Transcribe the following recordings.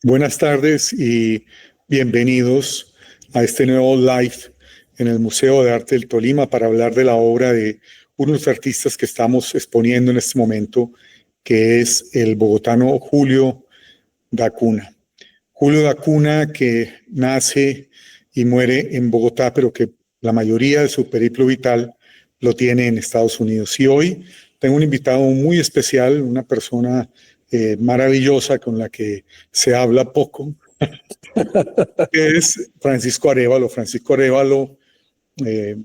Buenas tardes y bienvenidos a este nuevo live en el Museo de Arte del Tolima para hablar de la obra de unos artistas que estamos exponiendo en este momento, que es el bogotano Julio Da Cunha. Julio Da Cunha, que nace y muere en Bogotá, pero que la mayoría de su periplo vital lo tiene en Estados Unidos. Y hoy tengo un invitado muy especial, una persona maravillosa con la que se habla poco, que es Francisco Arévalo. Francisco Arévalo,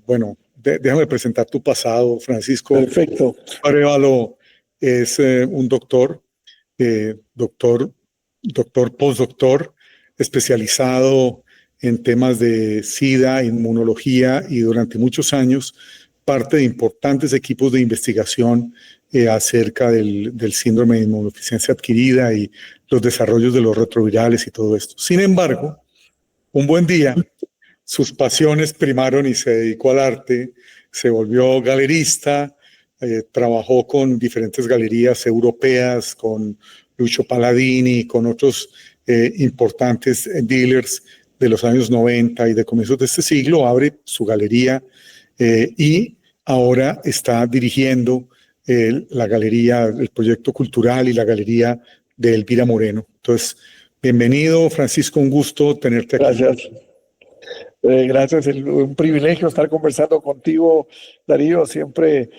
bueno, déjame presentar tu pasado, Francisco. Perfecto. Arévalo es un doctor, postdoctor, especializado en temas de SIDA, inmunología y durante muchos años parte de importantes equipos de investigación acerca del síndrome de inmunodeficiencia adquirida y los desarrollos de los retrovirales y todo esto. Sin embargo, un buen día, sus pasiones primaron y se dedicó al arte, se volvió galerista, trabajó con diferentes galerías europeas, con Lucio Palladini, con otros importantes dealers de los años 90 y de comienzos de este siglo, abre su galería y ahora está dirigiendo la galería, el proyecto cultural y la galería de Elvira Moreno. Entonces, bienvenido, Francisco, un gusto tenerte aquí. Gracias. Gracias, es un privilegio estar conversando contigo, Darío. Siempre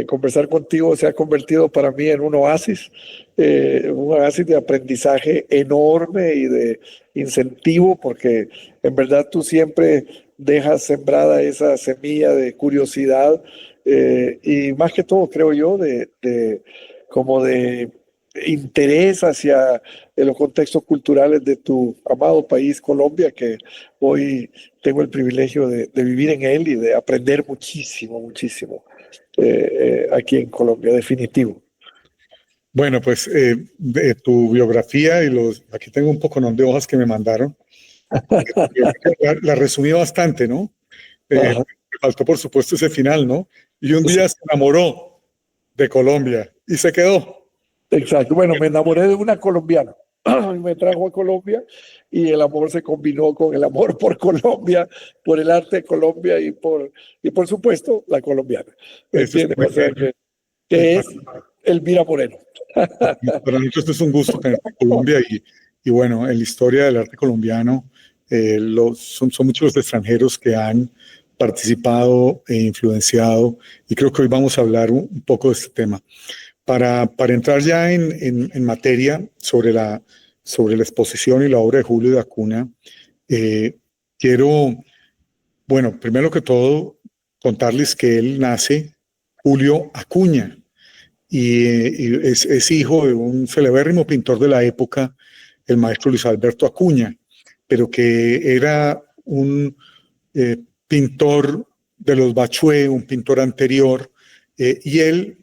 conversar contigo se ha convertido para mí en un oasis de aprendizaje enorme y de incentivo, porque en verdad tú siempre dejas sembrada esa semilla de curiosidad y más que todo, creo yo, como de interés hacia los contextos culturales de tu amado país, Colombia, que hoy tengo el privilegio de vivir en él y de aprender muchísimo aquí en Colombia, definitivo. Bueno, pues de tu biografía y aquí tengo un poco de hojas que me mandaron. La resumí bastante, ¿no? Me faltó, por supuesto, ese final, ¿no? Y un día se enamoró de Colombia y se quedó. Exacto. Bueno, me enamoré de una colombiana. Me trajo a Colombia y el amor se combinó con el amor por Colombia, por el arte de Colombia y por supuesto la colombiana. ¿Me entiendes? O sea, que es Elvira Moreno. Para nosotros es un gusto tener Colombia y bueno, en la historia del arte colombiano son muchos los extranjeros que han participado e influenciado y creo que hoy vamos a hablar un poco de este tema. Para entrar ya en materia sobre la exposición y la obra de Julio Da Cunha, quiero, bueno, primero que todo, contarles que él nace Julio Acuña y es hijo de un celebérrimo pintor de la época, el maestro Luis Alberto Acuña, pero que era un pintor de los Bachué, un pintor anterior, y él,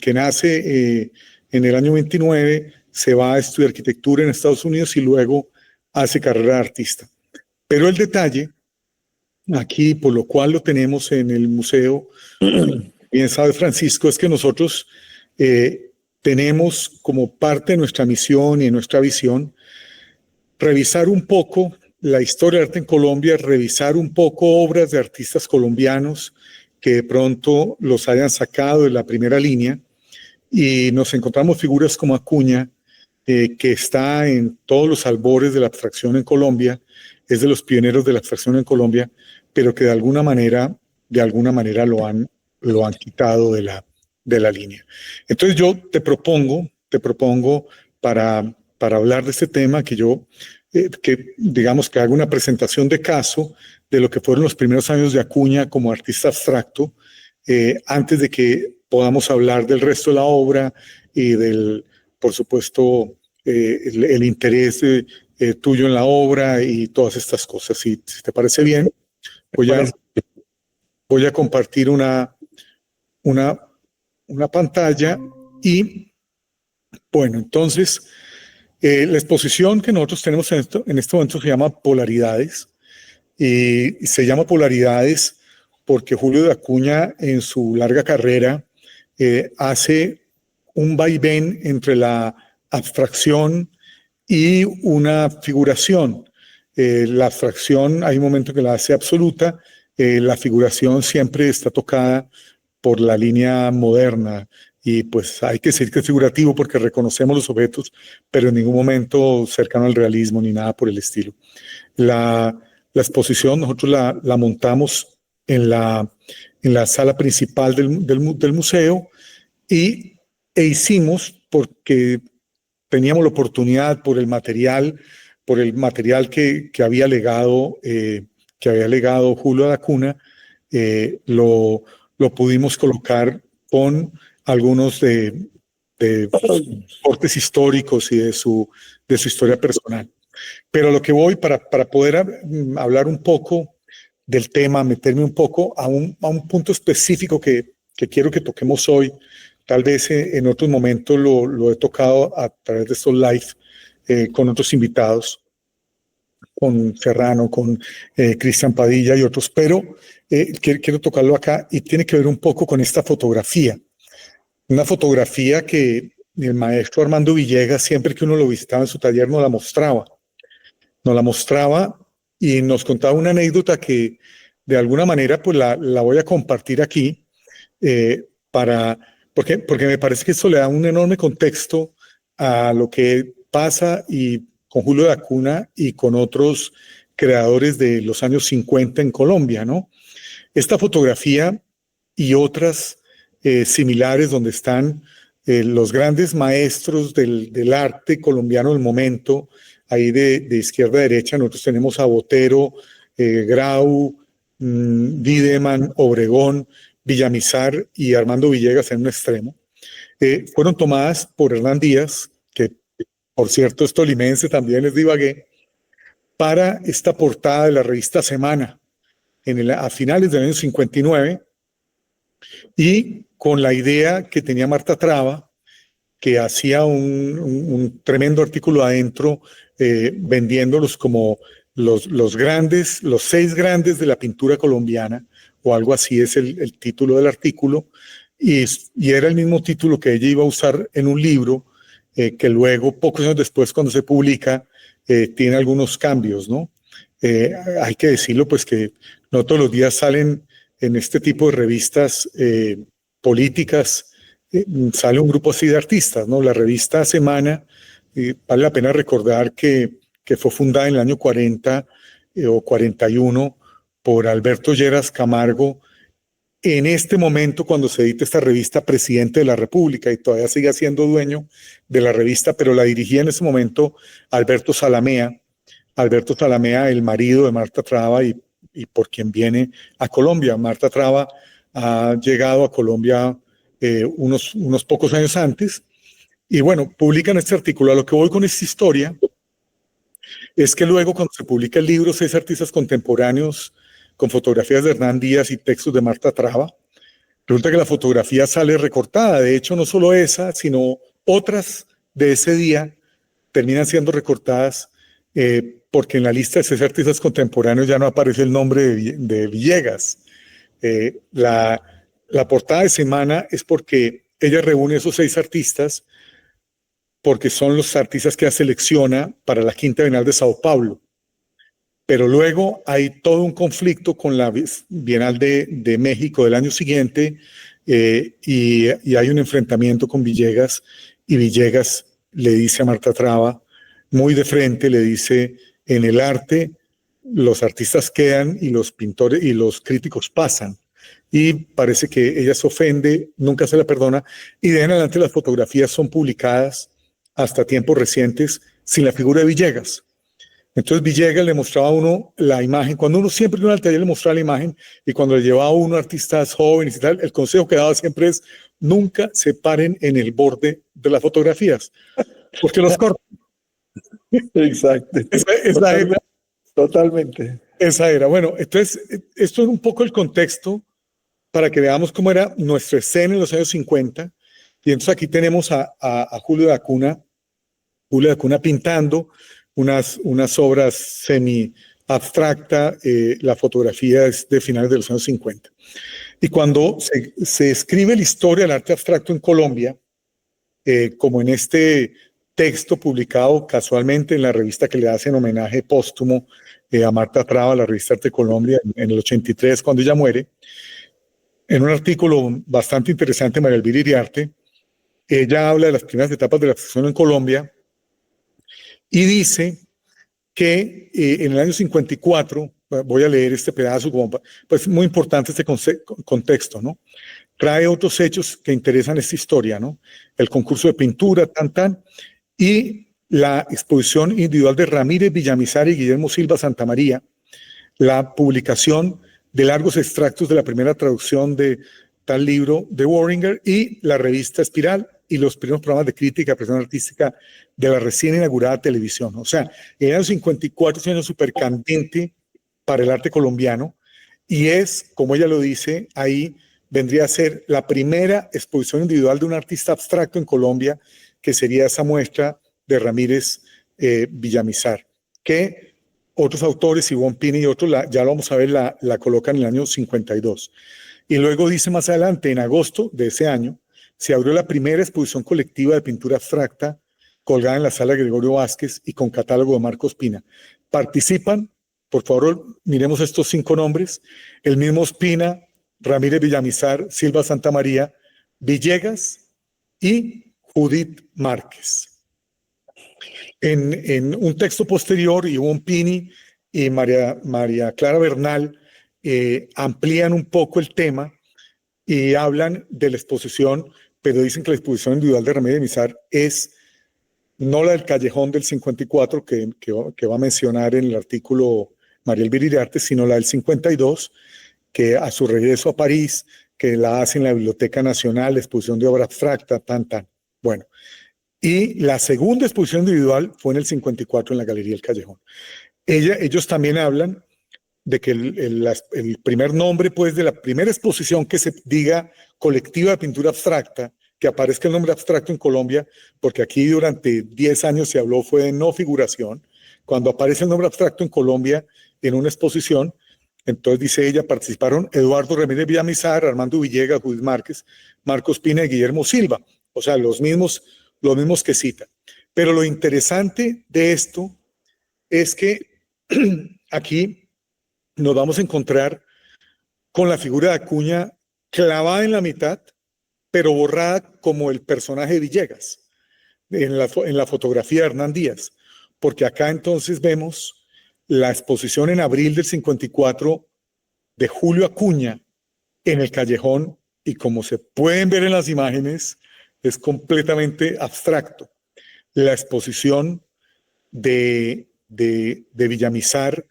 que nace en el año 29, se va a estudiar arquitectura en Estados Unidos y luego hace carrera de artista. Pero el detalle, aquí, por lo cual lo tenemos en el museo, bien sabe Francisco, es que nosotros tenemos como parte de nuestra misión y nuestra visión revisar un poco la historia del arte en Colombia, revisar un poco obras de artistas colombianos que de pronto los hayan sacado de la primera línea y nos encontramos figuras como Acuña, que está en todos los albores de la abstracción en Colombia, es de los pioneros de la abstracción en Colombia, pero que de alguna manera lo han quitado de la línea. Entonces yo te propongo para hablar de este tema que digamos que haga una presentación de caso de lo que fueron los primeros años de Acuña como artista abstracto, antes de que podamos hablar del resto de la obra y por supuesto, el interés tuyo en la obra y todas estas cosas. Si te parece bien, voy a compartir una pantalla y, bueno, entonces, la exposición que nosotros tenemos en este momento se llama Polaridades y se llama Polaridades porque Julio de Acuña en su larga carrera hace un vaivén entre la abstracción y una figuración. La abstracción hay un momento que la hace absoluta, la figuración siempre está tocada por la línea moderna y pues hay que decir que es figurativo porque reconocemos los objetos, pero en ningún momento cercano al realismo ni nada por el estilo. La exposición nosotros la montamos en la sala principal del museo e hicimos porque teníamos la oportunidad por el material que había legado Julio da Cunha, lo pudimos colocar con algunos de cortes históricos y de su historia personal. Pero a lo que voy, para poder hablar un poco del tema, meterme un poco a un punto específico que quiero que toquemos hoy, tal vez en otros momentos lo he tocado a través de estos live con otros invitados, con Serrano, con Cristian Padilla y otros, pero quiero tocarlo acá y tiene que ver un poco con esta fotografía. Una fotografía que el maestro Armando Villegas, siempre que uno lo visitaba en su taller, nos la mostraba y nos contaba una anécdota que de alguna manera pues la voy a compartir aquí porque me parece que esto le da un enorme contexto a lo que pasa y con Julio da Cunha y con otros creadores de los años 50 en Colombia, ¿no? Esta fotografía y otras similares donde están los grandes maestros del arte colombiano del momento, ahí de izquierda a derecha, nosotros tenemos a Botero, Grau, Wiedemann, Obregón, Villamizar y Armando Villegas en un extremo. Fueron tomadas por Hernán Díaz, que por cierto es tolimense, también les divagué, para esta portada de la revista Semana a finales del año 59 y con la idea que tenía Marta Traba, que hacía un tremendo artículo adentro vendiéndolos como los 6 grandes de la pintura colombiana, o algo así es el título del artículo, y era el mismo título que ella iba a usar en un libro que luego, pocos años después, cuando se publica, tiene algunos cambios, ¿no? Hay que decirlo, pues que no todos los días salen en este tipo de revistas políticas, sale un grupo así de artistas, ¿no? La revista Semana, vale la pena recordar que fue fundada en el año 40 o 41 por Alberto Lleras Camargo, en este momento cuando se edita esta revista, presidente de la República, y todavía sigue siendo dueño de la revista, pero la dirigía en ese momento Alberto Zalamea, el marido de Marta Traba y por quien viene a Colombia. Marta Traba ha llegado a Colombia unos pocos años antes y bueno, publican este artículo. A lo que voy con esta historia es que luego cuando se publica el libro 6 artistas contemporáneos con fotografías de Hernán Díaz y textos de Marta Traba, resulta que la fotografía sale recortada. De hecho, no solo esa, sino otras de ese día terminan siendo recortadas porque en la lista de 6 artistas contemporáneos ya no aparece el nombre de Villegas. La portada de Semana es porque ella reúne esos 6 artistas porque son los artistas que ella selecciona para la Quinta Bienal de Sao Paulo. Pero luego hay todo un conflicto con la Bienal de México del año siguiente y hay un enfrentamiento con Villegas y Villegas le dice a Marta Traba, muy de frente, le dice, en el arte los artistas quedan y los pintores y los críticos pasan. Y parece que ella se ofende, nunca se la perdona y de en adelante las fotografías son publicadas hasta tiempos recientes sin la figura de Villegas. Entonces Villegas le mostraba a uno la imagen, cuando uno siempre en un taller le mostraba la imagen y cuando le llevaba a uno artistas jóvenes y tal, el consejo que daba siempre es nunca se paren en el borde de las fotografías, porque los cortan. Exacto. Esa era. Totalmente. Esa era. Bueno, entonces esto es un poco el contexto para que veamos cómo era nuestra escena en los años 50. Y entonces aquí tenemos a Julio da Cunha pintando unas obras semi-abstracta, la fotografía es de finales de los años 50. Y cuando se escribe la historia del arte abstracto en Colombia, como en este texto publicado casualmente en la revista que le hacen homenaje póstumo a Marta Traba, la revista Arte Colombia, en el 83, cuando ella muere. En un artículo bastante interesante, María Elvira Iriarte, ella habla de las primeras etapas de la abstracción en Colombia y dice que en el año 54, voy a leer este pedazo, como, pues muy importante este contexto, ¿no? Trae otros hechos que interesan esta historia, ¿no? El concurso de pintura, y la exposición individual de Ramírez Villamizar y Guillermo Silva Santamaría, la publicación de largos extractos de la primera traducción de tal libro de Worringer y la revista Espiral y los primeros programas de crítica y apreciación artística de la recién inaugurada televisión. O sea, en el año 54 es un año súper candente para el arte colombiano y es, como ella lo dice, ahí vendría a ser la primera exposición individual de un artista abstracto en Colombia, que sería esa muestra de Ramírez Villamizar, que otros autores, Ivonne Pini y otros, ya lo vamos a ver, la colocan en el año 52. Y luego dice más adelante, en agosto de ese año, se abrió la primera exposición colectiva de pintura abstracta colgada en la sala Gregorio Vázquez y con catálogo de Marcos Pina. Participan, por favor, miremos estos 5 nombres, el mismo Ospina, Ramírez Villamizar, Silva Santamaría, Villegas y Judith Márquez. En un texto posterior, Ivonne Pini y María Clara Bernal amplían un poco el tema y hablan de la exposición, pero dicen que la exposición individual de Ramírez Villamizar es no la del Callejón del 54 que va a mencionar en el artículo María Elvira Iriarte, sino la del 52, que a su regreso a París, que la hace en la Biblioteca Nacional, la exposición de obra abstracta, Bueno, y la segunda exposición individual fue en el 54 en la Galería El Callejón. Ellos también hablan de que el primer nombre, pues, de la primera exposición que se diga colectiva de pintura abstracta, que aparezca el nombre abstracto en Colombia, porque aquí durante 10 años se habló fue de no figuración. Cuando aparece el nombre abstracto en Colombia en una exposición, entonces dice ella, participaron Eduardo Ramírez Villamizar, Armando Villegas, Judith Márquez, Marcos Pina y Guillermo Silva, o sea, los mismos que cita. Pero lo interesante de esto es que aquí nos vamos a encontrar con la figura de Acuña clavada en la mitad, pero borrada como el personaje de Villegas en la fotografía de Hernán Díaz, porque acá entonces vemos la exposición en abril del 54 de Julio Acuña en el Callejón, y como se pueden ver en las imágenes, es completamente abstracto. La exposición de Villamizar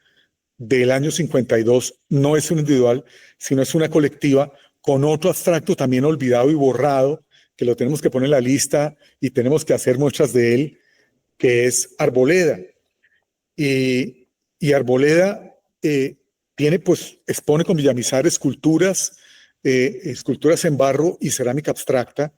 del año 52 no es un individual, sino es una colectiva con otro abstracto también olvidado y borrado, que lo tenemos que poner en la lista y tenemos que hacer muestras de él, que es Arboleda. Y Arboleda tiene, pues, expone con Villamizar esculturas en barro y cerámica abstracta,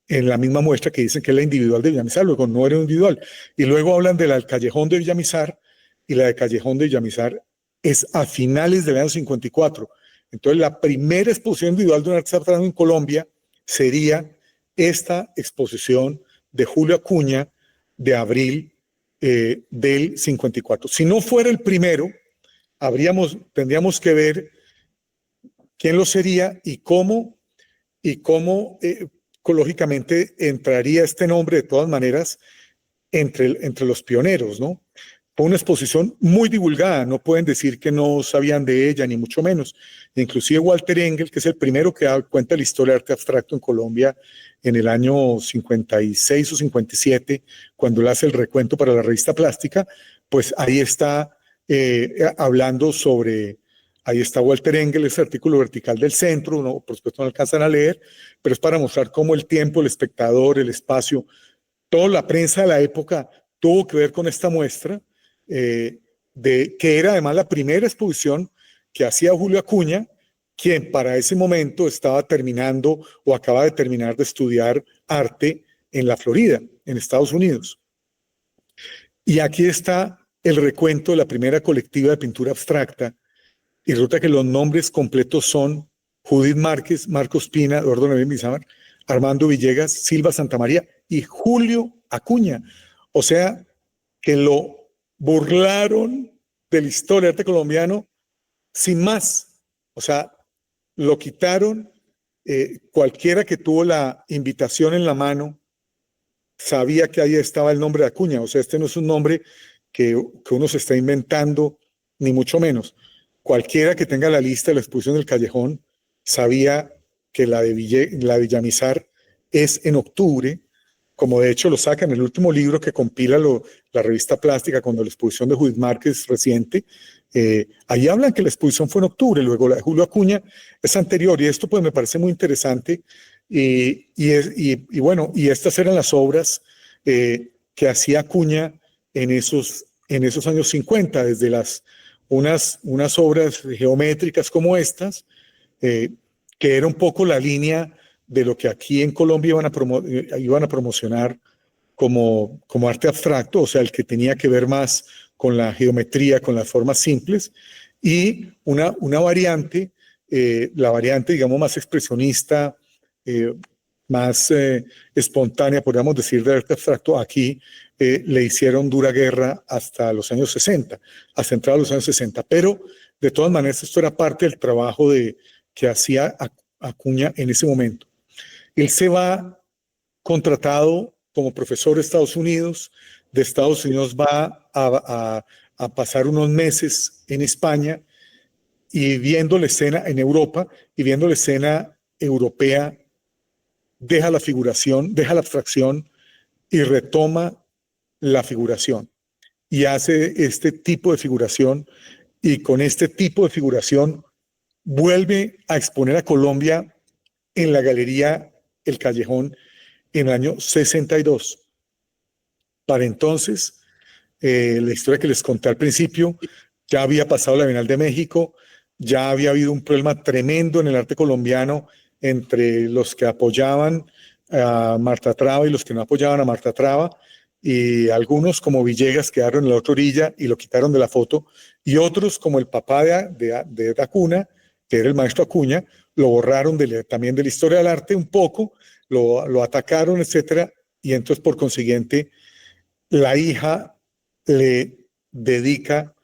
en la misma muestra que dicen que es la individual de Villamizar, luego no era individual. Y luego hablan de la del Callejón de Villamizar, y la de Callejón de Villamizar es a finales del año 54. Entonces, la primera exposición individual de un artista abstracto en Colombia sería esta exposición de Julio Acuña de abril del 54. Si no fuera el primero, tendríamos que ver quién lo sería y cómo lógicamente entraría este nombre de todas maneras entre los pioneros, ¿no? Fue una exposición muy divulgada, no pueden decir que no sabían de ella, ni mucho menos. Inclusive Walter Engel, que es el primero que da cuenta de la historia de arte abstracto en Colombia en el año 56 o 57, cuando él hace el recuento para la revista Plástica, pues ahí está hablando sobre... Ahí está Walter Engel, ese artículo vertical del centro, no, por supuesto no alcanzan a leer, pero es para mostrar cómo el tiempo, el espectador, el espacio, toda la prensa de la época tuvo que ver con esta muestra, que era además la primera exposición que hacía Julio Acuña, quien para ese momento estaba terminando o acaba de terminar de estudiar arte en la Florida, en Estados Unidos. Y aquí está el recuento de la primera colectiva de pintura abstracta, y resulta que los nombres completos son Judith Márquez, Marcos Pina, Eduardo Ramírez Villamizar, Armando Villegas, Silva Santamaría y Julio Acuña. O sea, que lo burlaron de la historia del arte colombiano sin más. O sea, lo quitaron. Cualquiera que tuvo la invitación en la mano sabía que ahí estaba el nombre de Acuña. O sea, este no es un nombre que uno se está inventando, ni mucho menos. Cualquiera que tenga la lista de la exposición del Callejón sabía que la Villamizar es en octubre, como de hecho lo saca en el último libro que compila la revista Plástica cuando la exposición de Judith Márquez reciente. Ahí hablan que la exposición fue en octubre, luego la de Julio Acuña es anterior, y esto pues me parece muy interesante. Y bueno, y estas eran las obras que hacía Acuña en esos años 50, desde unas obras geométricas como estas, eh, que era un poco la línea de lo que aquí en Colombia iban a promocionar como arte abstracto, o sea, el que tenía que ver más con la geometría, con las formas simples, y una variante, la variante, digamos, más expresionista, eh, más espontánea, podríamos decir, de arte abstracto, aquí le hicieron dura guerra hasta los años 60, hasta entrados los años 60, pero de todas maneras esto era parte del trabajo que hacía Acuña en ese momento. Él se va contratado como profesor de Estados Unidos. De Estados Unidos va a pasar unos meses en España y viendo la escena en Europa y viendo la escena europea, deja la figuración, deja la abstracción y retoma la figuración y hace este tipo de figuración, y con este tipo de figuración vuelve a exponer a Colombia en la Galería El Callejón en el año 62. Para entonces, la historia que les conté al principio, ya había pasado la Bienal de México, ya había habido un problema tremendo en el arte colombiano entre los que apoyaban a Marta Traba y los que no apoyaban a Marta Traba, y algunos como Villegas quedaron en la otra orilla y lo quitaron de la foto, y otros como el papá de Acuña, que era el maestro Acuña, lo borraron también de la historia del arte un poco, lo atacaron, etcétera, y entonces por consiguiente la hija le dedica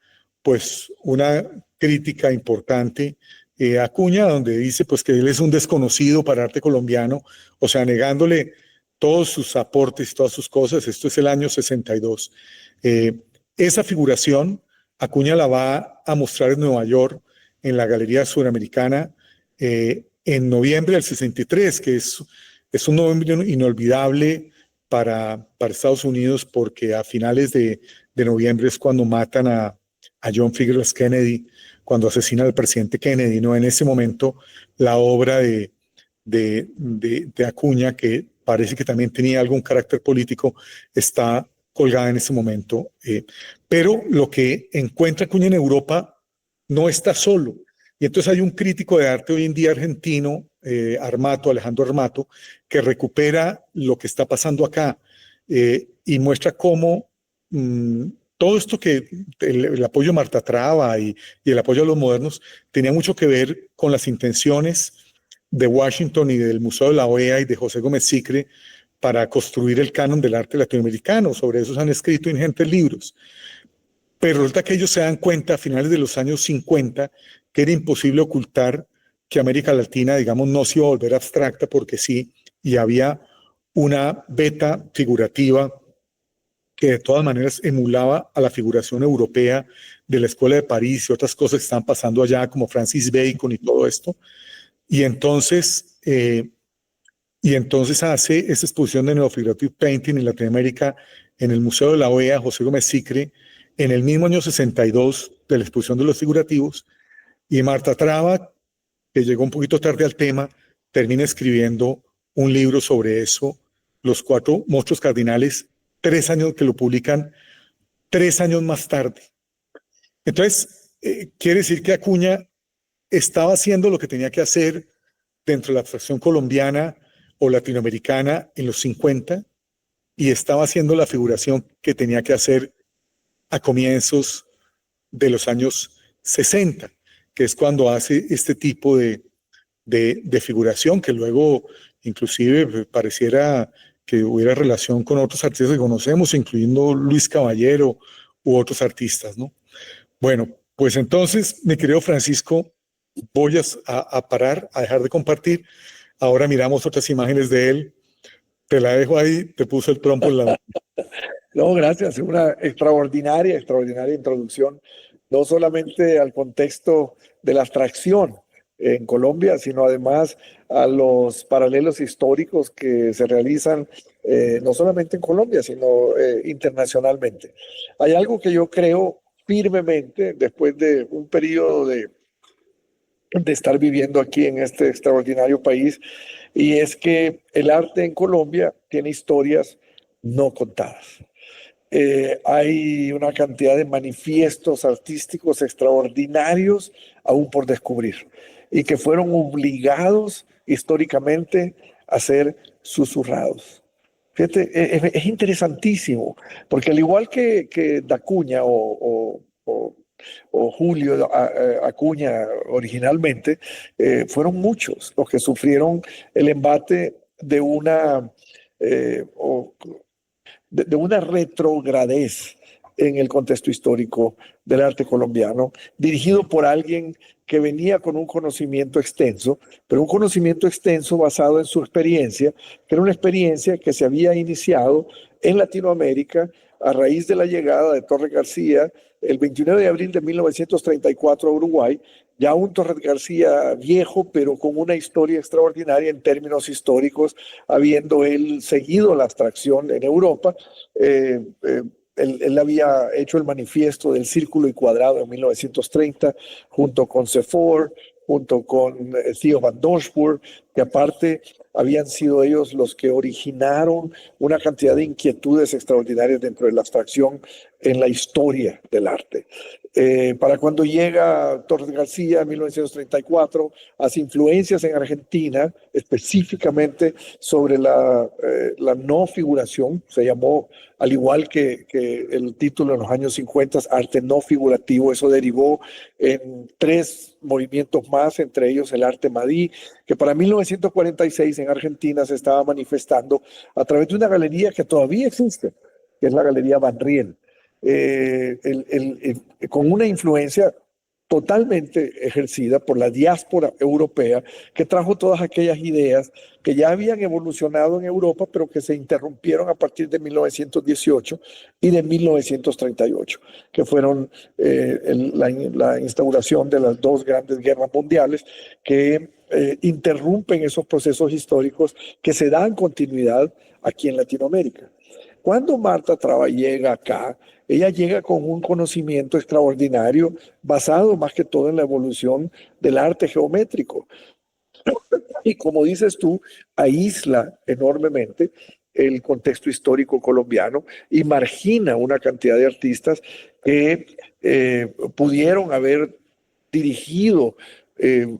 pues una crítica importante a Acuña, donde dice pues que él es un desconocido para arte colombiano, o sea, negándole todos sus aportes, todas sus cosas. Esto es el año 62. Esa figuración Acuña la va a mostrar en Nueva York, en la Galería Suramericana, en noviembre del 63, que es un noviembre inolvidable para Estados Unidos, porque a finales de noviembre es cuando matan a John Fitzgerald Kennedy, cuando asesinan al presidente Kennedy, ¿no? En ese momento la obra de Acuña, que parece que también tenía algún carácter político, está colgada en ese momento. Pero lo que encuentra Acuña en Europa no está solo. Y entonces hay un crítico de arte hoy en día argentino, Alejandro Armato, que recupera lo que está pasando acá y muestra cómo todo esto que el apoyo a Marta Traba y el apoyo a los modernos tenía mucho que ver con las intenciones de Washington y del Museo de la OEA y de José Gómez Sicre para construir el canon del arte latinoamericano. Sobre eso se han escrito ingentes libros. Pero resulta que ellos se dan cuenta a finales de los años 50 que era imposible ocultar que América Latina, digamos, no se iba a volver abstracta porque sí, y había una beta figurativa que de todas maneras emulaba a la figuración europea de la Escuela de París y otras cosas que están pasando allá, como Francis Bacon y todo esto. Y entonces, hace esa exposición de Neo-Figurative Painting en Latinoamérica en el Museo de la OEA, José Gómez Sicre, en el mismo año 62 de la exposición de los figurativos, y Marta Traba, que llegó un poquito tarde al tema, termina escribiendo un libro sobre eso, Los Cuatro Monstruos Cardinales, 3 años que lo publican 3 años más tarde. Entonces, quiere decir que Acuña estaba haciendo lo que tenía que hacer dentro de la abstracción colombiana o latinoamericana en los 50 y estaba haciendo la figuración que tenía que hacer a comienzos de los años 60, que es cuando hace este tipo de figuración que luego inclusive pareciera que hubiera relación con otros artistas que conocemos, incluyendo Luis Caballero u otros artistas, ¿no? Bueno, pues entonces, mi querido Francisco, voy a parar, a dejar de compartir. Ahora miramos otras imágenes de él. Te la dejo ahí, te puso el trompo en la... No, gracias. Una extraordinaria introducción, no solamente al contexto de la abstracción en Colombia, sino además a los paralelos históricos que se realizan no solamente en Colombia, sino internacionalmente. Hay algo que yo creo firmemente, después de un periodo de estar viviendo aquí en este extraordinario país, y es que el arte en Colombia tiene historias no contadas. Hay una cantidad de manifiestos artísticos extraordinarios aún por descubrir y que fueron obligados históricamente a ser susurrados. Fíjate, es interesantísimo, porque al igual que Dacuña o Julio Acuña originalmente, fueron muchos los que sufrieron el embate de de una retrogradez en el contexto histórico del arte colombiano, dirigido por alguien que venía con un conocimiento extenso, pero un conocimiento extenso basado en su experiencia, que era una experiencia que se había iniciado en Latinoamérica a raíz de la llegada de Torres García el 29 de abril de 1934 a Uruguay, ya un Torres García viejo, pero con una historia extraordinaria en términos históricos, habiendo él seguido la abstracción en Europa. Él había hecho el manifiesto del círculo y cuadrado en 1930, junto con Sefor, junto con Theo van Dorsburg, que aparte habían sido ellos los que originaron una cantidad de inquietudes extraordinarias dentro de la abstracción en la historia del arte. Para cuando llega Torres García en 1934, hace influencias en Argentina, específicamente sobre la no figuración, se llamó, al igual que el título en los años 50, arte no figurativo. Eso derivó en 3 movimientos más, entre ellos el arte Madí, que para 1946 en Argentina se estaba manifestando a través de una galería que todavía existe, que es la Galería Van Riel. Con una influencia totalmente ejercida por la diáspora europea, que trajo todas aquellas ideas que ya habían evolucionado en Europa, pero que se interrumpieron a partir de 1918 y de 1938, que fueron la instauración de las 2 grandes guerras mundiales, que interrumpen esos procesos históricos que se dan continuidad aquí en Latinoamérica. Cuando Marta Traba llega acá, ella llega con un conocimiento extraordinario basado más que todo en la evolución del arte geométrico. Y como dices tú, aísla enormemente el contexto histórico colombiano y margina una cantidad de artistas que pudieron haber dirigido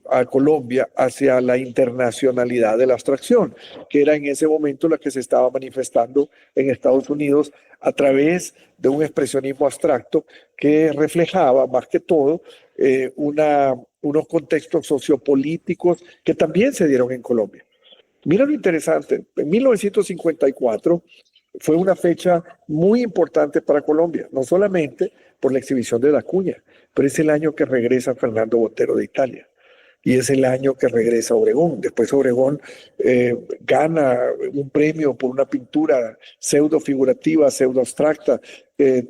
a Colombia hacia la internacionalidad de la abstracción, que era en ese momento la que se estaba manifestando en Estados Unidos a través de un expresionismo abstracto que reflejaba más que todo unos contextos sociopolíticos que también se dieron en Colombia. Mira lo interesante, en 1954 fue una fecha muy importante para Colombia, no solamente por la exhibición de Dacuña, pero es el año que regresa Fernando Botero de Italia. Y es el año que regresa Obregón. Después Obregón gana un premio por una pintura pseudo figurativa, pseudo abstracta, que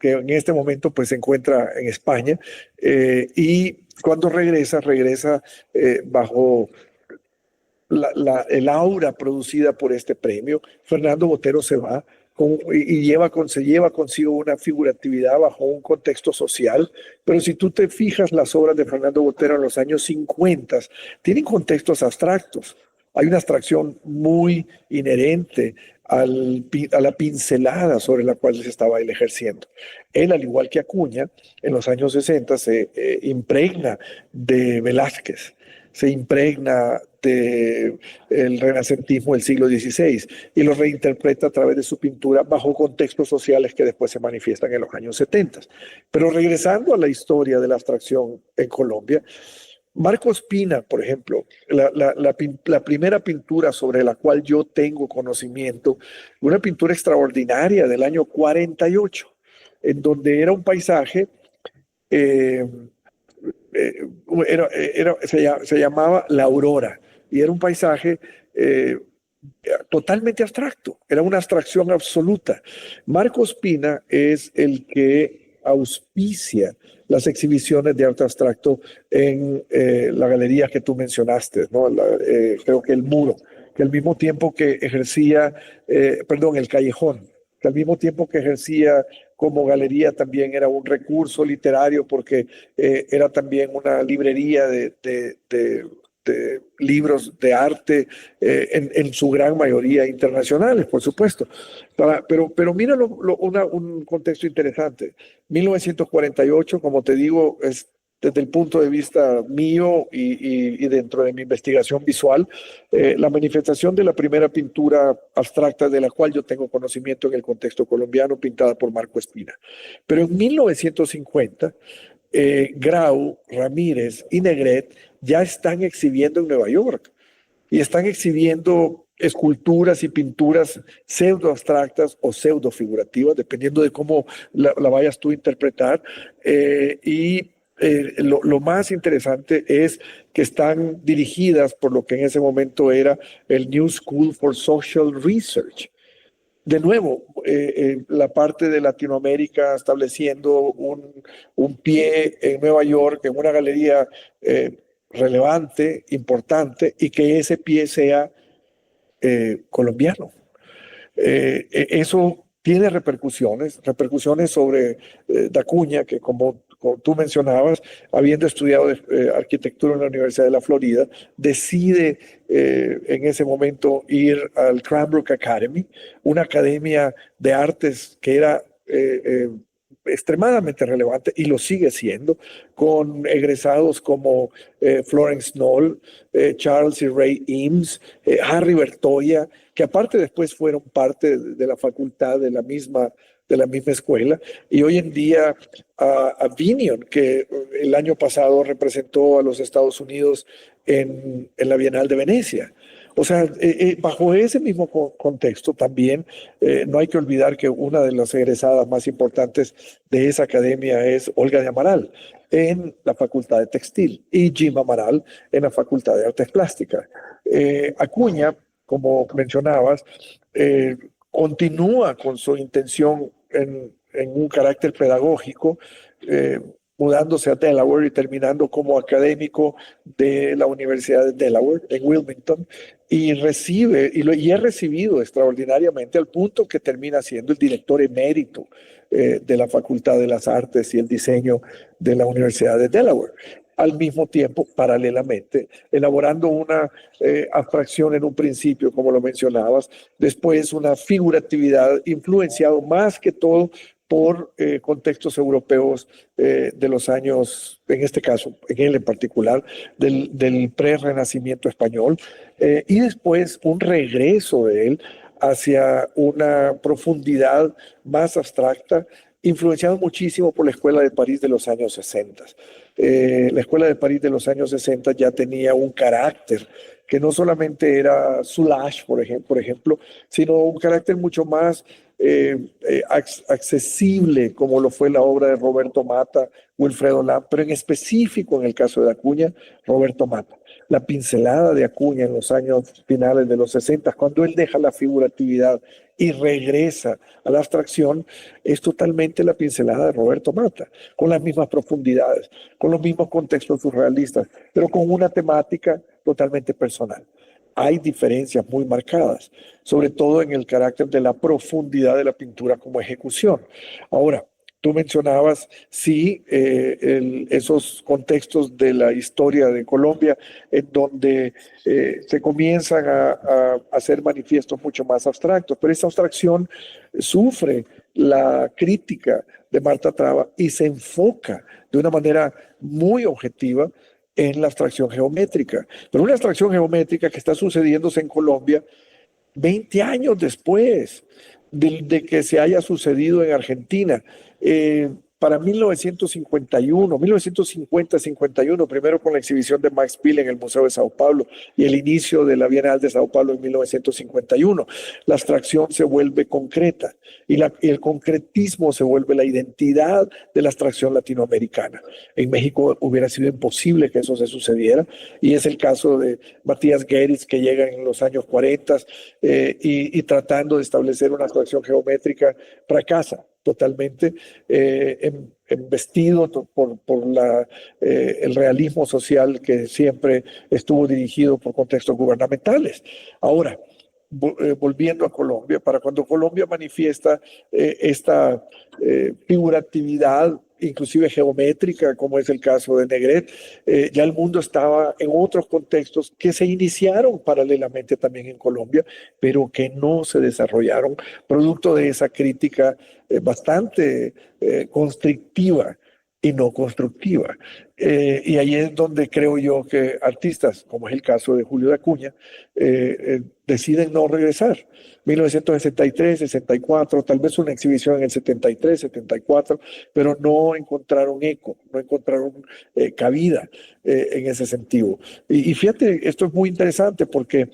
en este momento pues se encuentra en España. Y cuando regresa bajo el aura producida por este premio. Fernando Botero se va se lleva consigo una figuratividad bajo un contexto social, pero si tú te fijas, las obras de Fernando Botero en los años 50 tienen contextos abstractos. Hay una abstracción muy inherente a la pincelada sobre la cual se estaba él ejerciendo. Él, al igual que Acuña, en los años 60 se impregna de Velázquez, se impregna del renacentismo del siglo XVI y lo reinterpreta a través de su pintura bajo contextos sociales que después se manifiestan en los años 70. Pero regresando a la historia de la abstracción en Colombia, Marcos Pina, por ejemplo, la primera pintura sobre la cual yo tengo conocimiento, una pintura extraordinaria del año 48, en donde era un paisaje, eh, eh, se llamaba La Aurora, y era un paisaje totalmente abstracto, era una abstracción absoluta. Marcos Pina es el que auspicia las exhibiciones de arte abstracto en la galería que tú mencionaste, ¿no? Creo que el Muro, que al mismo tiempo que ejercía, perdón, el Callejón, que al mismo tiempo que ejercía como galería también era un recurso literario porque era también una librería de libros de arte, en su gran mayoría internacionales, por supuesto. Pero mira un contexto interesante. 1948, como te digo, es desde el punto de vista mío y dentro de mi investigación visual, la manifestación de la primera pintura abstracta de la cual yo tengo conocimiento en el contexto colombiano, pintada por Marco Espina. Pero en 1950, Grau, Ramírez y Negret ya están exhibiendo en Nueva York y están exhibiendo esculturas y pinturas pseudo abstractas o pseudo figurativas, dependiendo de cómo la vayas tú a interpretar. Lo más interesante es que están dirigidas por lo que en ese momento era el New School for Social Research. De nuevo, la parte de Latinoamérica estableciendo un pie en Nueva York, en una galería relevante, importante, y que ese pie sea colombiano. Eso tiene repercusiones sobre Dacuña, que como tú mencionabas, habiendo estudiado arquitectura en la Universidad de la Florida, decide en ese momento ir al Cranbrook Academy, una academia de artes que era extremadamente relevante y lo sigue siendo, con egresados como Florence Knoll, Charles y Ray Eames, Harry Bertoya, que aparte después fueron parte de la facultad de la misma escuela, y hoy en día a Vinion, que el año pasado representó a los Estados Unidos en la Bienal de Venecia. O sea, bajo ese mismo contexto también no hay que olvidar que una de las egresadas más importantes de esa academia es Olga de Amaral en la Facultad de Textil y Jim Amaral en la Facultad de Artes Plásticas. Acuña, como mencionabas, continúa con su intención en un carácter pedagógico, mudándose a Delaware y terminando como académico de la Universidad de Delaware en Wilmington, y es recibido extraordinariamente al punto que termina siendo el director emérito de la Facultad de las Artes y el Diseño de la Universidad de Delaware. Al mismo tiempo, paralelamente, elaborando una abstracción en un principio, como lo mencionabas, después una figuratividad influenciado más que todo por contextos europeos de los años, en este caso, en él en particular, del pre-renacimiento español, y después un regreso de él hacia una profundidad más abstracta, influenciado muchísimo por la Escuela de París de los años 60. La Escuela de París de los años 60 ya tenía un carácter que no solamente era Soulages, por ejemplo, sino un carácter mucho más accesible, como lo fue la obra de Roberto Mata, Wilfredo Lam, pero en específico en el caso de Acuña, Roberto Mata. La pincelada de Acuña en los años finales de los 60, cuando él deja la figuratividad y regresa a la abstracción, es totalmente la pincelada de Roberto Mata, con las mismas profundidades, con los mismos contextos surrealistas, pero con una temática totalmente personal. Hay diferencias muy marcadas, sobre todo en el carácter de la profundidad de la pintura como ejecución. Ahora, tú mencionabas, sí, esos contextos de la historia de Colombia en donde se comienzan a hacer manifiestos mucho más abstractos, pero esa abstracción sufre la crítica de Marta Traba y se enfoca de una manera muy objetiva en la abstracción geométrica, pero una abstracción geométrica que está sucediéndose en Colombia 20 años después de que se haya sucedido en Argentina. para 1950-51, primero con la exhibición de Max Bill en el Museo de Sao Paulo y el inicio de la Bienal de Sao Paulo en 1951, la abstracción se vuelve concreta y el concretismo se vuelve la identidad de la abstracción latinoamericana. En México hubiera sido imposible que eso se sucediera y es el caso de Matías Geritz, que llega en los años 40 y tratando de establecer una abstracción geométrica fracasa totalmente, embestido por el realismo social que siempre estuvo dirigido por contextos gubernamentales. Ahora, volviendo a Colombia, para cuando Colombia manifiesta esta figuratividad, inclusive geométrica, como es el caso de Negret, ya el mundo estaba en otros contextos que se iniciaron paralelamente también en Colombia, pero que no se desarrollaron, producto de esa crítica bastante constrictiva y no constructiva. Y ahí es donde creo yo que artistas, como es el caso de Julio de Acuña, deciden no regresar. 1963, 64, tal vez una exhibición en el 73, 74, pero no encontraron eco, no encontraron cabida en ese sentido. Y fíjate, esto es muy interesante porque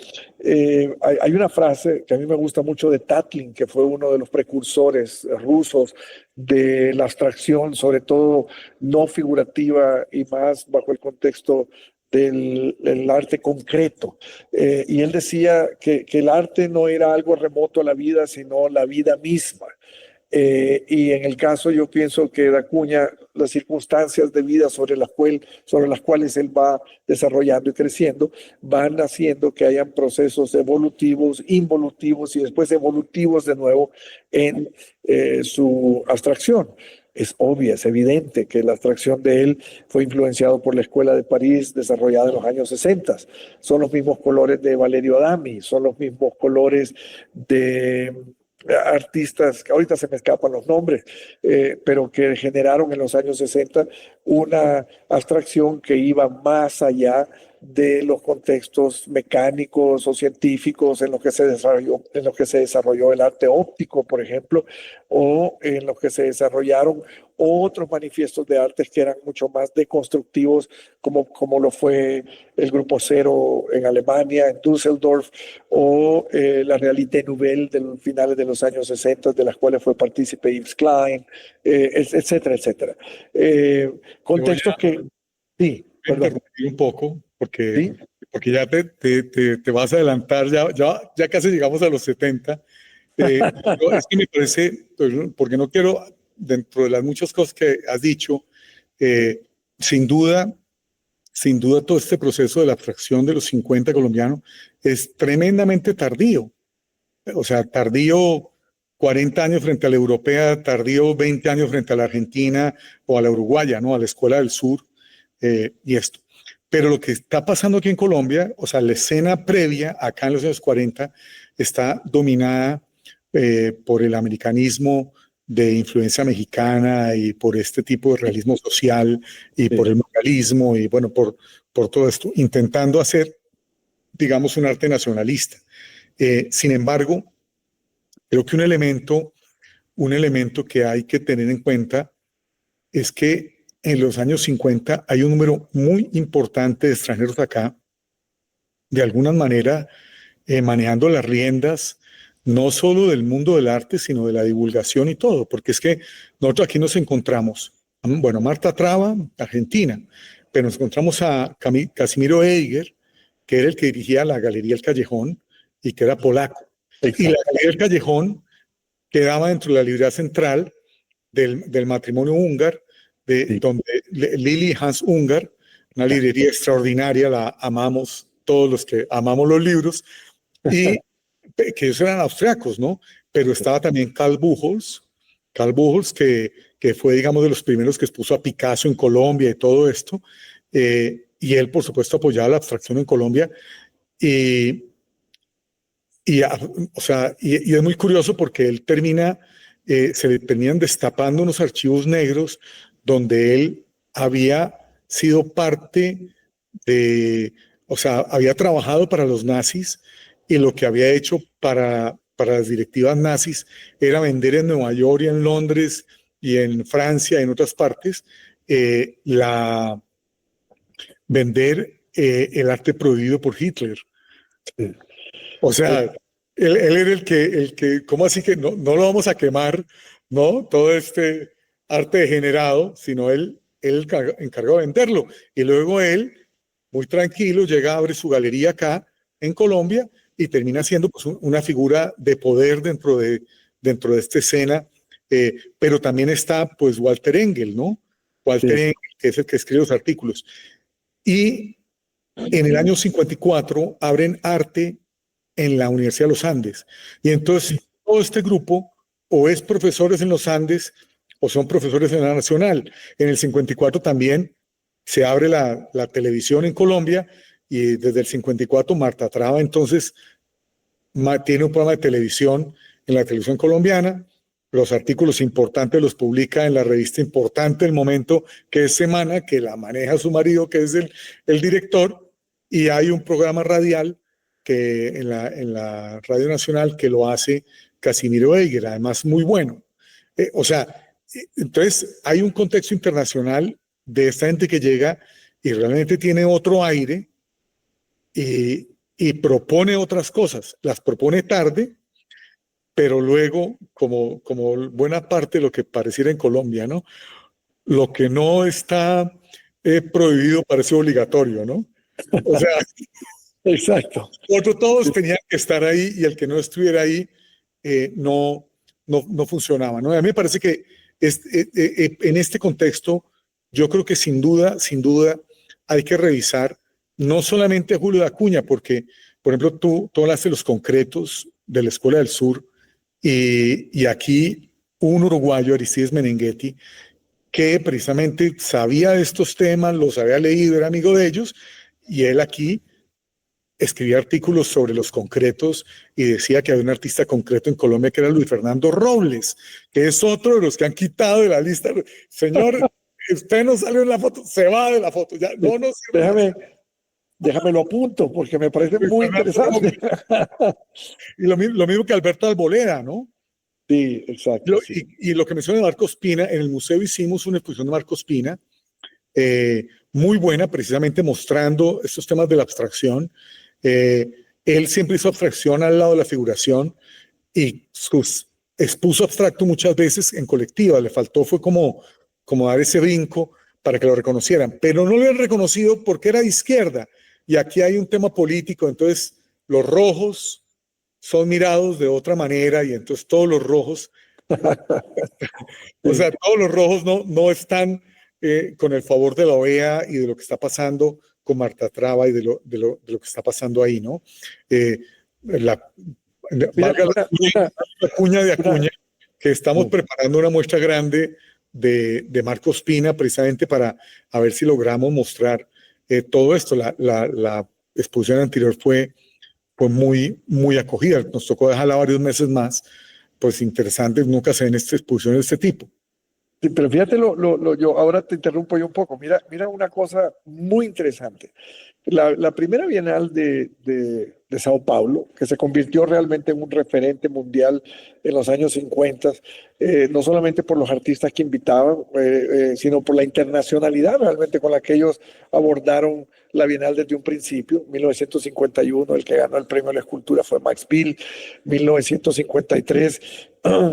hay una frase que a mí me gusta mucho de Tatlin, que fue uno de los precursores rusos de la abstracción, sobre todo no figurativa y más bajo el contexto del arte concreto. Y él decía que el arte no era algo remoto a la vida, sino la vida misma. Y en el caso yo pienso que de Acuña, las circunstancias de vida sobre las cuales él va desarrollando y creciendo, van haciendo que hayan procesos evolutivos, involutivos y después evolutivos de nuevo en su abstracción. Es obvia, es evidente que la abstracción de él fue influenciado por la Escuela de París desarrollada en los años 60. Son los mismos colores de Valerio Adami, son los mismos colores de artistas, que ahorita se me escapan los nombres, pero que generaron en los años 60 una abstracción que iba más allá de los contextos mecánicos o científicos en los que se desarrolló el arte óptico, por ejemplo, o en los que se desarrollaron otros manifiestos de artes que eran mucho más deconstructivos, como lo fue el Grupo Cero en Alemania, en Düsseldorf, o la Réalité Nouvelle de los finales de los años 60, de las cuales fue partícipe Yves Klein, etcétera, etcétera. Contextos que... Sí, perdón. Interrumpir un poco, porque, ¿Sí? porque ya te vas a adelantar, ya casi llegamos a los 70. Es que me parece, porque no quiero, dentro de las muchas cosas que has dicho, sin duda, todo este proceso de la abstracción de los 50 colombianos es tremendamente tardío. O sea, tardío 40 años frente a la europea, tardío 20 años frente a la argentina o a la uruguaya, ¿no? A la Escuela del Sur y esto. Pero lo que está pasando aquí en Colombia, o sea, la escena previa, acá en los años 40, está dominada por el americanismo de influencia mexicana y por este tipo de realismo social y por el muralismo y bueno, por todo esto, intentando hacer, digamos, un arte nacionalista. Sin embargo, creo que un elemento que hay que tener en cuenta es que en los años 50 hay un número muy importante de extranjeros acá, de alguna manera manejando las riendas, no solo del mundo del arte, sino de la divulgación y todo, porque es que nosotros aquí nos encontramos, bueno, Marta Traba, Argentina, pero nos encontramos a Casimiro Eiger, que era el que dirigía la Galería El Callejón y que era polaco. Exacto. Y la Galería El Callejón quedaba dentro de la librería central del matrimonio húngaro, donde Lili y Hans Ungar, una librería extraordinaria, la amamos todos los que amamos los libros, y que ellos eran austriacos, ¿no? Pero estaba también Karl Buchholz, que fue, digamos, de los primeros que expuso a Picasso en Colombia y todo esto, y él, por supuesto, apoyaba la abstracción en Colombia, o sea, y es muy curioso porque él se le terminan destapando unos archivos negros donde él había sido parte o sea, había trabajado para los nazis y lo que había hecho para las directivas nazis era vender en Nueva York y en Londres y en Francia y en otras partes, vender el arte prohibido por Hitler. Sí. O sea, él era el que, ¿cómo así que no lo vamos a quemar, ¿no? Todo este arte degenerado, sino él encargó de venderlo. Y luego él, muy tranquilo, llega, abre su galería acá en Colombia y termina siendo pues, una figura de poder dentro de esta escena. Pero también está pues Walter Engel, ¿no? Walter Engel, que es el que escribe los artículos. Y en el año 54 abren arte en la Universidad de los Andes. Y entonces todo este grupo o es profesores en los Andes o son profesores en la Nacional. En el 54 también se abre la televisión en Colombia y desde el 54 Marta Traba entonces tiene un programa de televisión en la televisión colombiana. Los artículos importantes los publica en la revista importante del momento, que es Semana, que la maneja su marido, que es el director, y hay un programa radial que en la Radio Nacional que lo hace Casimiro Eiger, además muy bueno. Entonces hay un contexto internacional de esta gente que llega y realmente tiene otro aire y propone otras cosas. Las propone tarde, pero luego, como buena parte de lo que pareciera en Colombia, ¿no? Lo que no está prohibido parece obligatorio, ¿no? O sea, exacto. todos tenían que estar ahí y el que no estuviera ahí no funcionaba, ¿no? A mí me parece que en este contexto, yo creo que sin duda, hay que revisar no solamente a Julio de Acuña, porque, por ejemplo, tú hablaste de los concretos de la Escuela del Sur y aquí un uruguayo, Aristides Menenghetti, que precisamente sabía de estos temas, los había leído, era amigo de ellos, y él aquí escribía artículos sobre los concretos y decía que había un artista concreto en Colombia que era Luis Fernando Robles, que es otro de los que han quitado de la lista. Señor, usted no salió en la foto, se va de la foto. Ya, no, Déjame lo apunto porque me parece muy interesante. Y lo mismo que Alberto Alboleda, ¿no? Sí, exacto. Y lo que menciona de Marcos Pina, en el museo hicimos una exposición de Marcos Pina, muy buena, precisamente mostrando estos temas de la abstracción. Él siempre hizo abstracción al lado de la figuración y expuso abstracto muchas veces en colectiva. Le faltó fue como dar ese brinco para que lo reconocieran, pero no lo han reconocido porque era de izquierda. Y aquí hay un tema político, entonces los rojos son mirados de otra manera y entonces todos los rojos, o sea, todos los rojos no están con el favor de la OEA y de lo que está pasando con Marta Traba y de lo que está pasando ahí, ¿no? La cuña de Acuña, que estamos preparando una muestra grande de Marcos Pina precisamente para a ver si logramos mostrar todo esto. La exposición anterior fue muy acogida, nos tocó dejarla varios meses más, pues interesante, nunca se ven exposiciones de este tipo. Sí, pero fíjate, yo ahora te interrumpo yo un poco. Mira una cosa muy interesante. La primera Bienal de Sao Paulo, que se convirtió realmente en un referente mundial en los años 50, no solamente por los artistas que invitaban, sino por la internacionalidad realmente con la que ellos abordaron la Bienal desde un principio. 1951, el que ganó el premio a la escultura fue Max Bill. 1953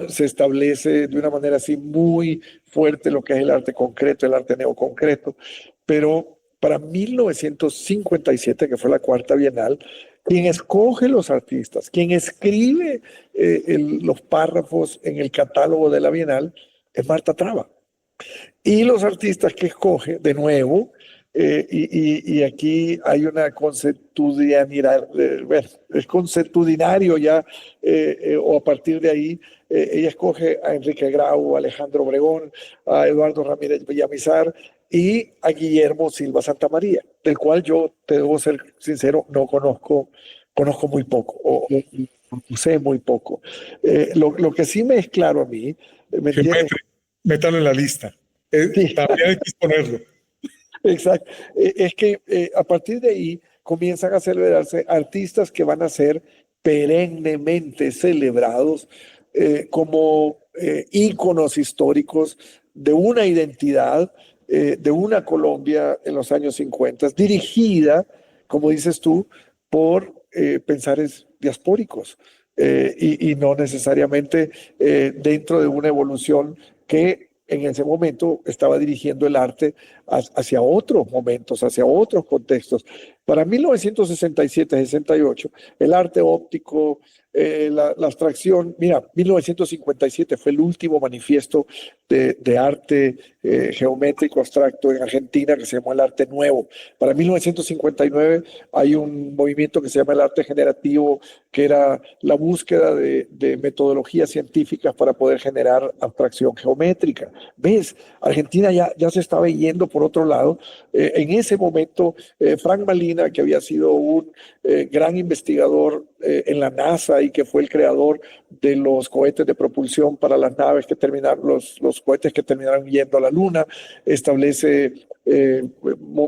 se establece de una manera así muy fuerte lo que es el arte concreto, el arte neoconcreto, pero para 1957, que fue la cuarta Bienal, quien escoge los artistas, quien escribe los párrafos en el catálogo de la Bienal es Marta Traba. Y los artistas que escoge, de nuevo, y aquí hay una consuetudinariedad, bueno, es consuetudinario ya, o a partir de ahí, ella escoge a Enrique Grau, a Alejandro Obregón, a Eduardo Ramírez Villamizar y a Guillermo Silva Santamaría, del cual yo, te debo ser sincero, no conozco muy poco, o sé muy poco. Lo que sí me es claro a mí, ¿me entiendes? Métalo en la lista. Sí. También hay que exponerlo. Exacto. Es que a partir de ahí comienzan a celebrarse artistas que van a ser perennemente celebrados como íconos históricos de una identidad, de una Colombia en los años 50, dirigida, como dices tú, por pensares diaspóricos y no necesariamente dentro de una evolución que en ese momento estaba dirigiendo el arte hacia otros momentos, hacia otros contextos. Para 1967-68, el arte óptico, la abstracción, mira, 1957 fue el último manifiesto de arte geométrico abstracto en Argentina que se llamó el arte nuevo. Para 1959 hay un movimiento que se llama el arte generativo, que era la búsqueda de metodologías científicas para poder generar abstracción geométrica. ¿Ves? Argentina ya se estaba yendo por otro lado. En ese momento, Frank Malina, que había sido un gran investigador en la NASA y que fue el creador de los cohetes de propulsión para las naves que terminaron, los cohetes que terminaron yendo a la Luna, establece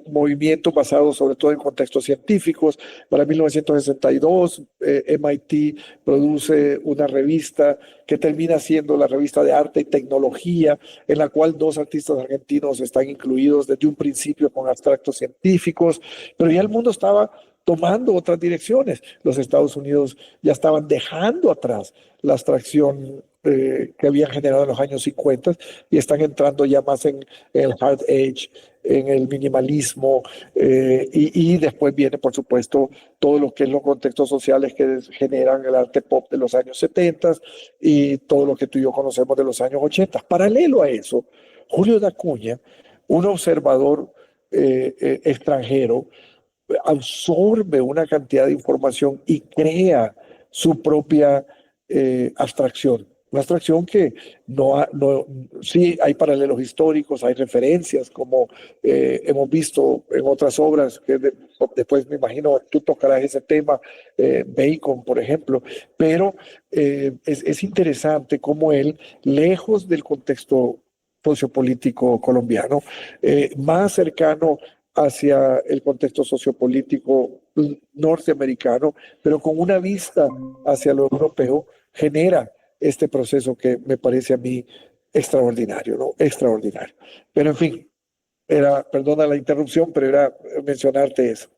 movimientos basados sobre todo en contextos científicos. Para 1962, MIT produce una revista que termina siendo la revista de arte y tecnología, en la cual dos artistas argentinos están incluidos desde un principio con abstractos científicos, pero ya el mundo estaba tomando otras direcciones. Los Estados Unidos ya estaban dejando atrás la abstracción que habían generado en los años 50 y están entrando ya más en el hard edge, en el minimalismo, y después viene, por supuesto, todo lo que es los contextos sociales que generan el arte pop de los años 70 y todo lo que tú y yo conocemos de los años 80. Paralelo a eso, Julio de Acuña, un observador extranjero, absorbe una cantidad de información y crea su propia abstracción. Una abstracción que sí hay paralelos históricos, hay referencias, como hemos visto en otras obras, que después me imagino tú tocarás ese tema, Bacon, por ejemplo, pero es interesante cómo él, lejos del contexto sociopolítico colombiano, más cercano hacia el contexto sociopolítico norteamericano, pero con una vista hacia lo europeo, genera este proceso que me parece a mí extraordinario, ¿no? Extraordinario. Pero en fin, perdona la interrupción, pero era mencionarte eso.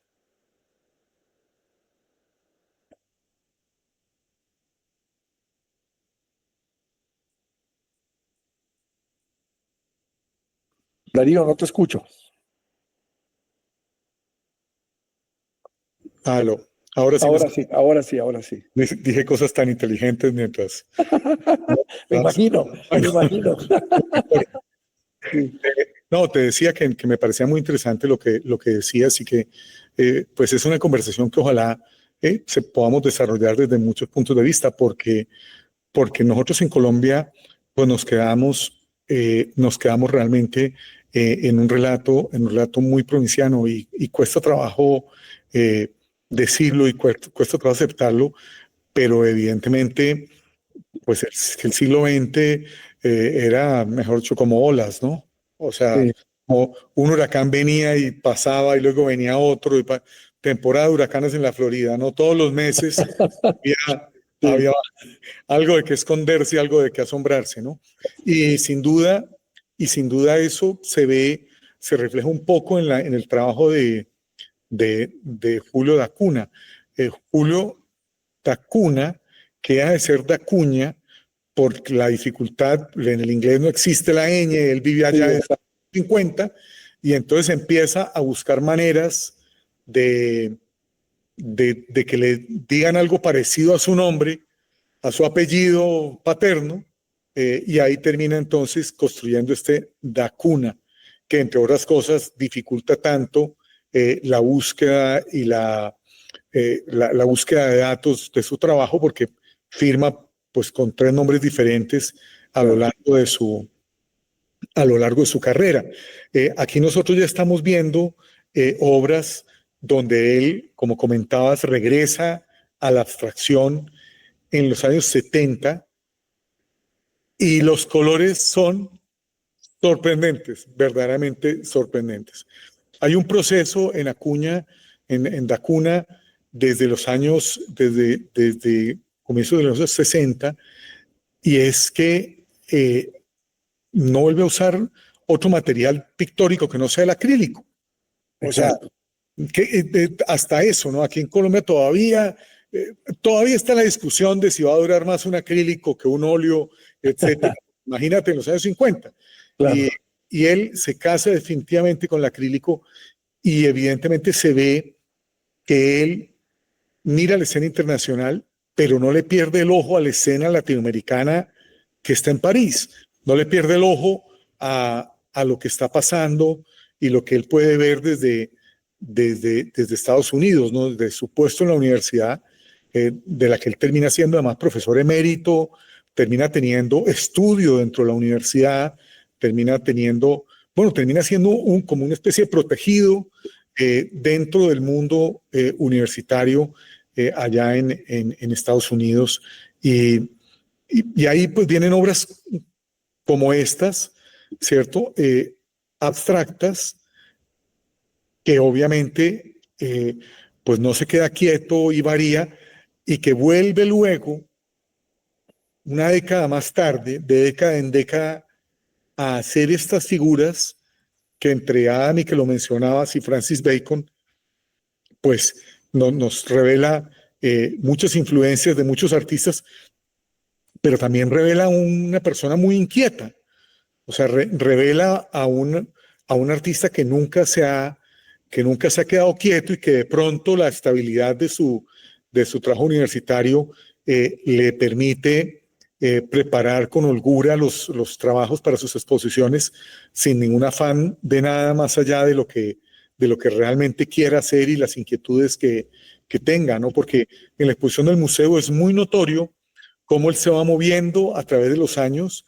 Darío, no te escucho. Aló, ahora sí, Ahora sí, ahora sí, ahora sí. dije cosas tan inteligentes mientras... Me imagino, me imagino. No, te decía que me parecía muy interesante lo que decías y que pues es una conversación que ojalá se podamos desarrollar desde muchos puntos de vista, porque nosotros en Colombia pues nos quedamos realmente en un relato muy provinciano y cuesta trabajo decirlo y cuesta trabajo aceptarlo, pero evidentemente pues el siglo XX era, mejor dicho, como olas, ¿no? O sea, Sí. como un huracán venía y pasaba y luego venía otro, temporada de huracanes en la Florida, ¿no? Todos los meses había, Sí. había algo de que esconderse, algo de que asombrarse, ¿no? Y sin duda, y sin duda eso se refleja un poco en el trabajo de Julio da Cunha. Julio da Cunha, que deja de ser da Cuña por la dificultad, en el inglés no existe la ñ, él vive Sí, allá en 50 y entonces empieza a buscar maneras de que le digan algo parecido a su nombre, a su apellido paterno, y ahí termina entonces construyendo este da Cunha, que entre otras cosas dificulta tanto la búsqueda y la búsqueda de datos de su trabajo, porque firma pues con tres nombres diferentes a lo claro. largo de su carrera. Aquí nosotros ya estamos viendo obras donde él, como comentabas, regresa a la abstracción en los años 70 y los colores son sorprendentes, verdaderamente sorprendentes. Hay un proceso en Acuña, en Da Cunha, desde comienzos de los años 60, y es que no vuelve a usar otro material pictórico que no sea el acrílico. O sea, hasta eso, ¿no? Aquí en Colombia todavía está la discusión de si va a durar más un acrílico que un óleo, etcétera. Imagínate en los años 50. Claro. Y él se casa definitivamente con el acrílico y evidentemente se ve que él mira la escena internacional, pero no le pierde el ojo a la escena latinoamericana que está en París. No le pierde el ojo a lo que está pasando y lo que él puede ver desde Estados Unidos, ¿no? Desde su puesto en la universidad, de la que él termina siendo además profesor emérito, termina teniendo estudio dentro de la universidad, termina siendo como una especie de protegido dentro del mundo universitario allá en Estados Unidos. Y ahí pues vienen obras como estas, ¿cierto? Abstractas, que obviamente pues no se queda quieto y varía, y que vuelve luego, una década más tarde, de década en década, a hacer estas figuras que entre Adam y que lo mencionabas y Francis Bacon, pues nos revela muchas influencias de muchos artistas, pero también revela una persona muy inquieta. O sea, revela a un artista que nunca se ha quedado quieto y que de pronto la estabilidad de su trabajo universitario le permite preparar con holgura los trabajos para sus exposiciones sin ningún afán de nada más allá de lo que realmente quiera hacer y las inquietudes que tenga, ¿no? Porque en la exposición del museo es muy notorio cómo él se va moviendo a través de los años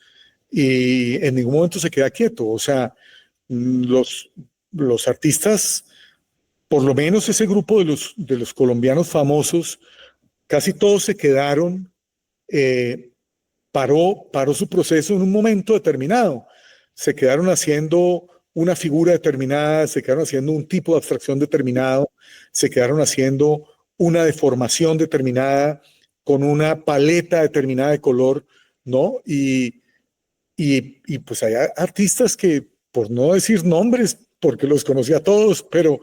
y en ningún momento se queda quieto. O sea, los artistas, por lo menos ese grupo de los colombianos famosos, casi todos se quedaron, paró su proceso en un momento determinado. Se quedaron haciendo una figura determinada, se quedaron haciendo un tipo de abstracción determinado, se quedaron haciendo una deformación determinada con una paleta determinada de color, ¿no? Y pues hay artistas que, por no decir nombres, porque los conocía a todos, pero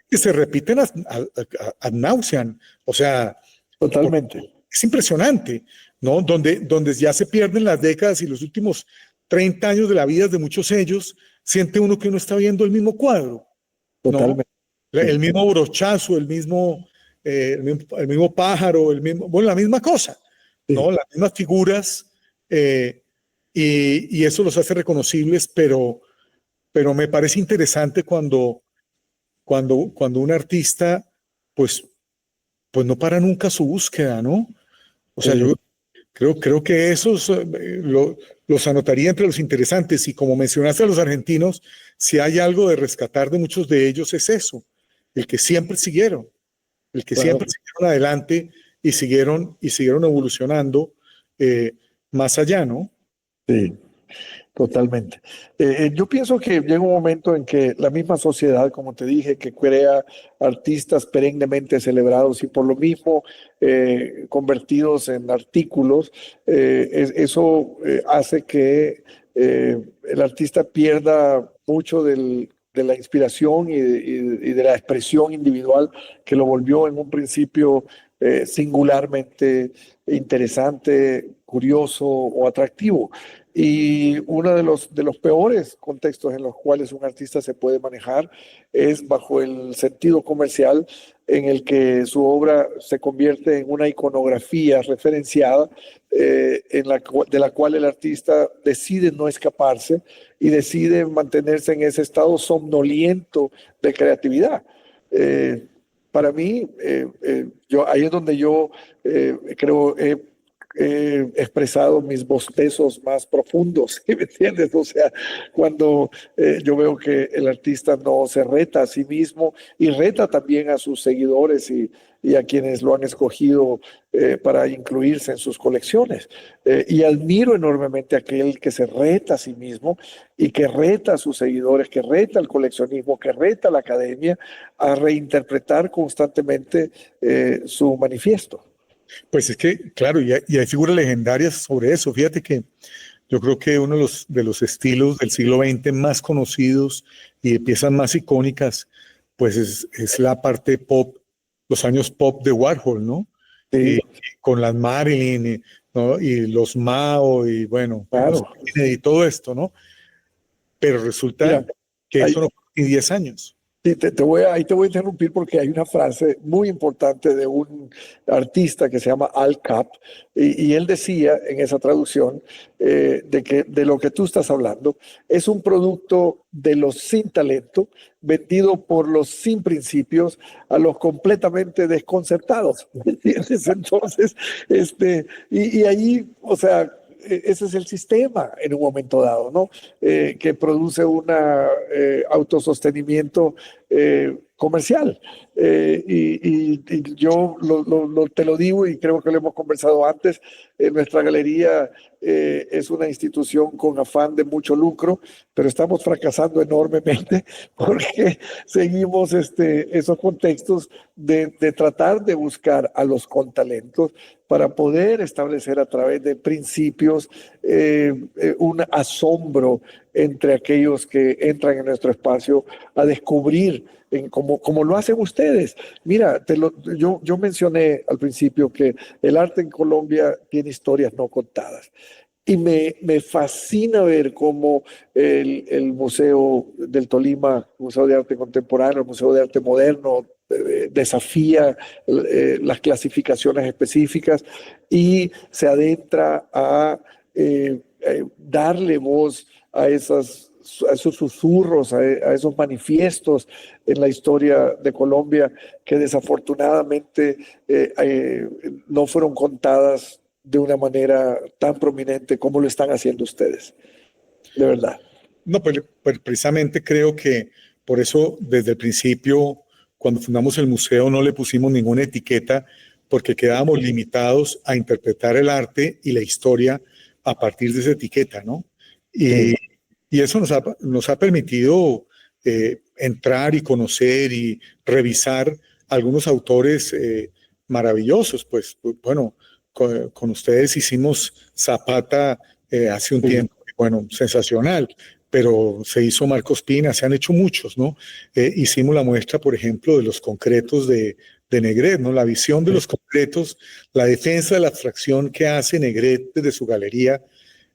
que se repiten ad nauseam. O sea, Totalmente. es impresionante, ¿no? Donde ya se pierden las décadas y los últimos 30 años de la vida de muchos de ellos, siente uno que uno está viendo el mismo cuadro, ¿no? Totalmente. El mismo brochazo, el mismo pájaro, bueno, la misma cosa, ¿no? Sí. Las mismas figuras, y eso los hace reconocibles, pero me parece interesante cuando un artista, pues, no para nunca su búsqueda, ¿no? O sea, yo creo que esos los anotaría entre los interesantes, y como mencionaste a los argentinos, si hay algo de rescatar de muchos de ellos es eso, el que siempre siguieron adelante y siguieron evolucionando más allá, ¿no? Sí. Totalmente. Yo pienso que llega un momento en que la misma sociedad, como te dije, que crea artistas perennemente celebrados y por lo mismo convertidos en artículos, eso hace que el artista pierda mucho de la inspiración y de la expresión individual que lo volvió en un principio singularmente interesante, curioso o atractivo. Y uno de los peores contextos en los cuales un artista se puede manejar es bajo el sentido comercial, en el que su obra se convierte en una iconografía referenciada, de la cual el artista decide no escaparse y decide mantenerse en ese estado somnoliento de creatividad. Para mí, ahí es donde yo creo he expresado mis bostezos más profundos, ¿sí me entiendes? O sea, cuando yo veo que el artista no se reta a sí mismo y reta también a sus seguidores y a quienes lo han escogido para incluirse en sus colecciones. Y admiro enormemente a aquel que se reta a sí mismo y que reta a sus seguidores, que reta al coleccionismo, que reta a la academia a reinterpretar constantemente su manifiesto. Pues es que, claro, y hay figuras legendarias sobre eso. Fíjate que yo creo que uno de los estilos del siglo XX más conocidos y de piezas más icónicas, pues es la parte pop, los años pop de Warhol, ¿no? Y Sí, con las Marilyn, ¿no? Y los Mao, y bueno, los claro. Kennedy y todo esto, ¿no? Pero resulta Mira, que hay, eso no fue ni 10 años. sí, ahí te voy a interrumpir porque hay una frase muy importante de un artista que se llama Al Cap y él decía en esa traducción de que de lo que tú estás hablando es un producto de los sin talento vendido por los sin principios a los completamente desconcertados. ¿Me entiendes? Entonces, y ahí, o sea, ese es el sistema en un momento dado, ¿no? Que produce un autosostenimiento comercial. Y yo te lo digo y creo que lo hemos conversado antes, nuestra galería es una institución con afán de mucho lucro, pero estamos fracasando enormemente porque seguimos esos contextos de tratar de buscar a los contalentos para poder establecer a través de principios un asombro entre aquellos que entran en nuestro espacio a descubrir, como lo hacen ustedes. Mira, yo mencioné al principio que el arte en Colombia tiene historias no contadas. Y me fascina ver cómo el Museo del Tolima, el Museo de Arte Contemporáneo, el Museo de Arte Moderno, desafía las clasificaciones específicas y se adentra a darle voz a esos susurros, a esos manifiestos en la historia de Colombia que desafortunadamente no fueron contadas de una manera tan prominente como lo están haciendo ustedes, de verdad. No, pues precisamente creo que por eso desde el principio, cuando fundamos el museo, no le pusimos ninguna etiqueta porque quedábamos limitados a interpretar el arte y la historia a partir de esa etiqueta, ¿no? Sí, Y, y eso nos ha permitido entrar y conocer y revisar algunos autores maravillosos. Bueno, con ustedes hicimos Zapata hace un sí, tiempo, bueno, sensacional, pero se hizo Marcos Pina, se han hecho muchos, ¿no? Hicimos la muestra, por ejemplo, de los concretos de Negret, ¿no? La visión de sí, los concretos, la defensa de la abstracción que hace Negret desde su galería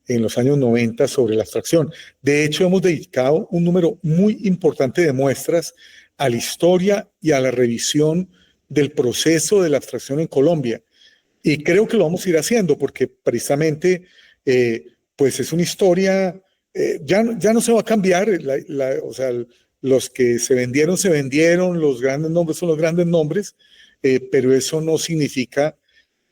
en los años 90 sobre la abstracción. De hecho, hemos dedicado un número muy importante de muestras a la historia y a la revisión del proceso de la abstracción en Colombia. Y creo que lo vamos a ir haciendo porque precisamente pues es una historia, ya no se va a cambiar, o sea, los que se vendieron, los grandes nombres son los grandes nombres, pero eso no significa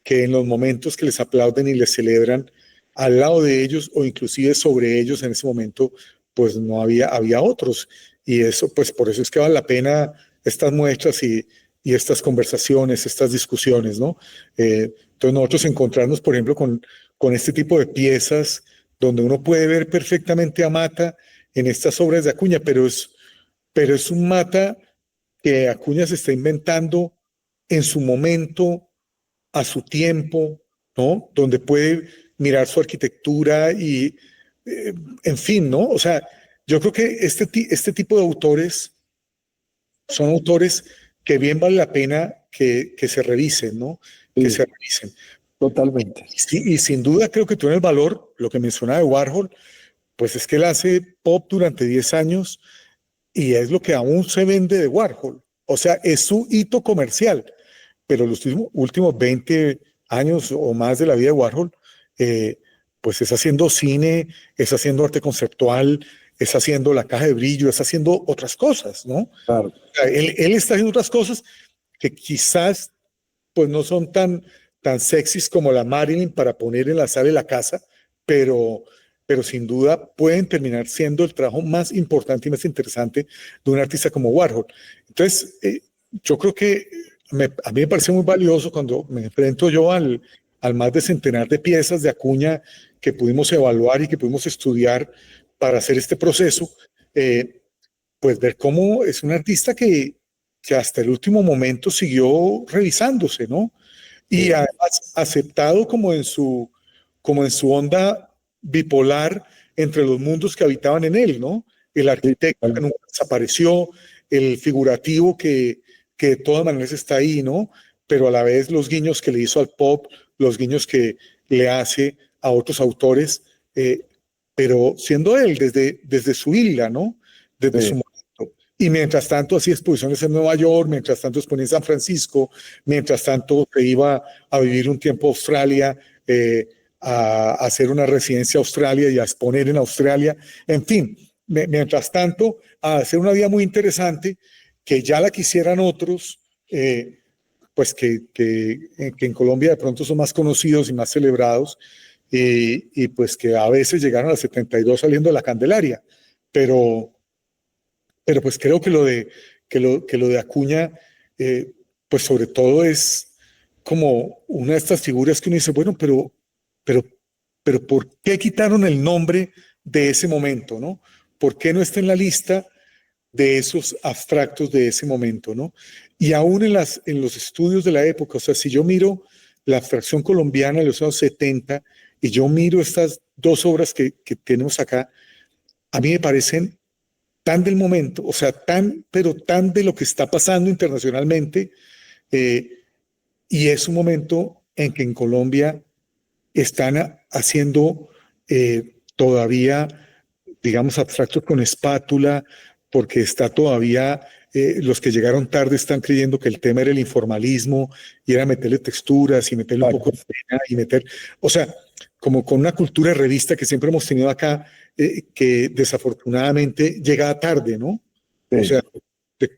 que en los momentos que les aplauden y les celebran al lado de ellos o inclusive sobre ellos en ese momento, pues no había otros. Y eso, pues por eso es que vale la pena estas muestras y estas conversaciones, estas discusiones, ¿no? Entonces nosotros encontrarnos, por ejemplo, con este tipo de piezas donde uno puede ver perfectamente a Mata en estas obras de Acuña, pero es un Mata que Acuña se está inventando en su momento, a su tiempo, ¿no? Donde puede mirar su arquitectura y, eh, en fin, ¿no? O sea, yo creo que este tipo de autores son autores que bien vale la pena que se revisen, ¿no? Que sí, se revisen. totalmente. Y sin duda creo que tiene el valor, lo que mencionaba de Warhol, pues es que él hace pop durante 10 años y es lo que aún se vende de Warhol. O sea, es su hito comercial, pero los últimos 20 años o más de la vida de Warhol, eh, pues es haciendo cine, es haciendo arte conceptual, es haciendo la caja de brillo, es haciendo otras cosas, ¿no? O Claro. sea, él está haciendo otras cosas que quizás pues no son tan sexys como la Marilyn para poner en la sala de la casa, pero, pero sin duda pueden terminar siendo el trabajo más importante y más interesante de un artista como Warhol. Entonces, yo creo que a mí me parece muy valioso cuando me enfrento yo al más de centenar de piezas de Acuña que pudimos evaluar y que pudimos estudiar para hacer este proceso, pues ver cómo es un artista que hasta el último momento siguió revisándose, ¿no? y además aceptado como en su onda bipolar entre los mundos que habitaban en él, ¿no? El Sí, arquitecto que nunca desapareció, el figurativo que de todas maneras está ahí, ¿no? Pero a la vez los guiños que le hizo al pop, los guiños que le hace a otros autores, pero siendo él desde su isla, ¿no? Desde su sí. momento. Y mientras tanto hacía exposiciones en Nueva York, mientras tanto exponía en San Francisco, mientras tanto se iba a vivir un tiempo a Australia, a hacer una residencia a Australia y a exponer en Australia. En fin, mientras tanto, a hacer una vida muy interesante que ya la quisieran otros, pues que en Colombia de pronto son más conocidos y más celebrados, y pues que a veces llegaron a 72 saliendo de la Candelaria. Pero, pero pues creo que lo de Acuña, eh, pues sobre todo es como una de estas figuras que uno dice, bueno, pero, pero ¿por qué quitaron el nombre de ese momento, no? ¿Por qué no está en la lista de esos abstractos de ese momento, ¿no? Y aún en los estudios de la época, o sea, si yo miro la abstracción colombiana de los años 70 y yo miro estas dos obras que tenemos acá, a mí me parecen tan del momento, o sea, pero tan de lo que está pasando internacionalmente, eh, y es un momento en que en Colombia están haciendo todavía, digamos, abstractos con espátula, porque está todavía, los que llegaron tarde están creyendo que el tema era el informalismo y era meterle texturas y meterle un poco de pena y meter, o sea, como con una cultura de revista que siempre hemos tenido acá, que desafortunadamente llega tarde, ¿no? O Sí. sea,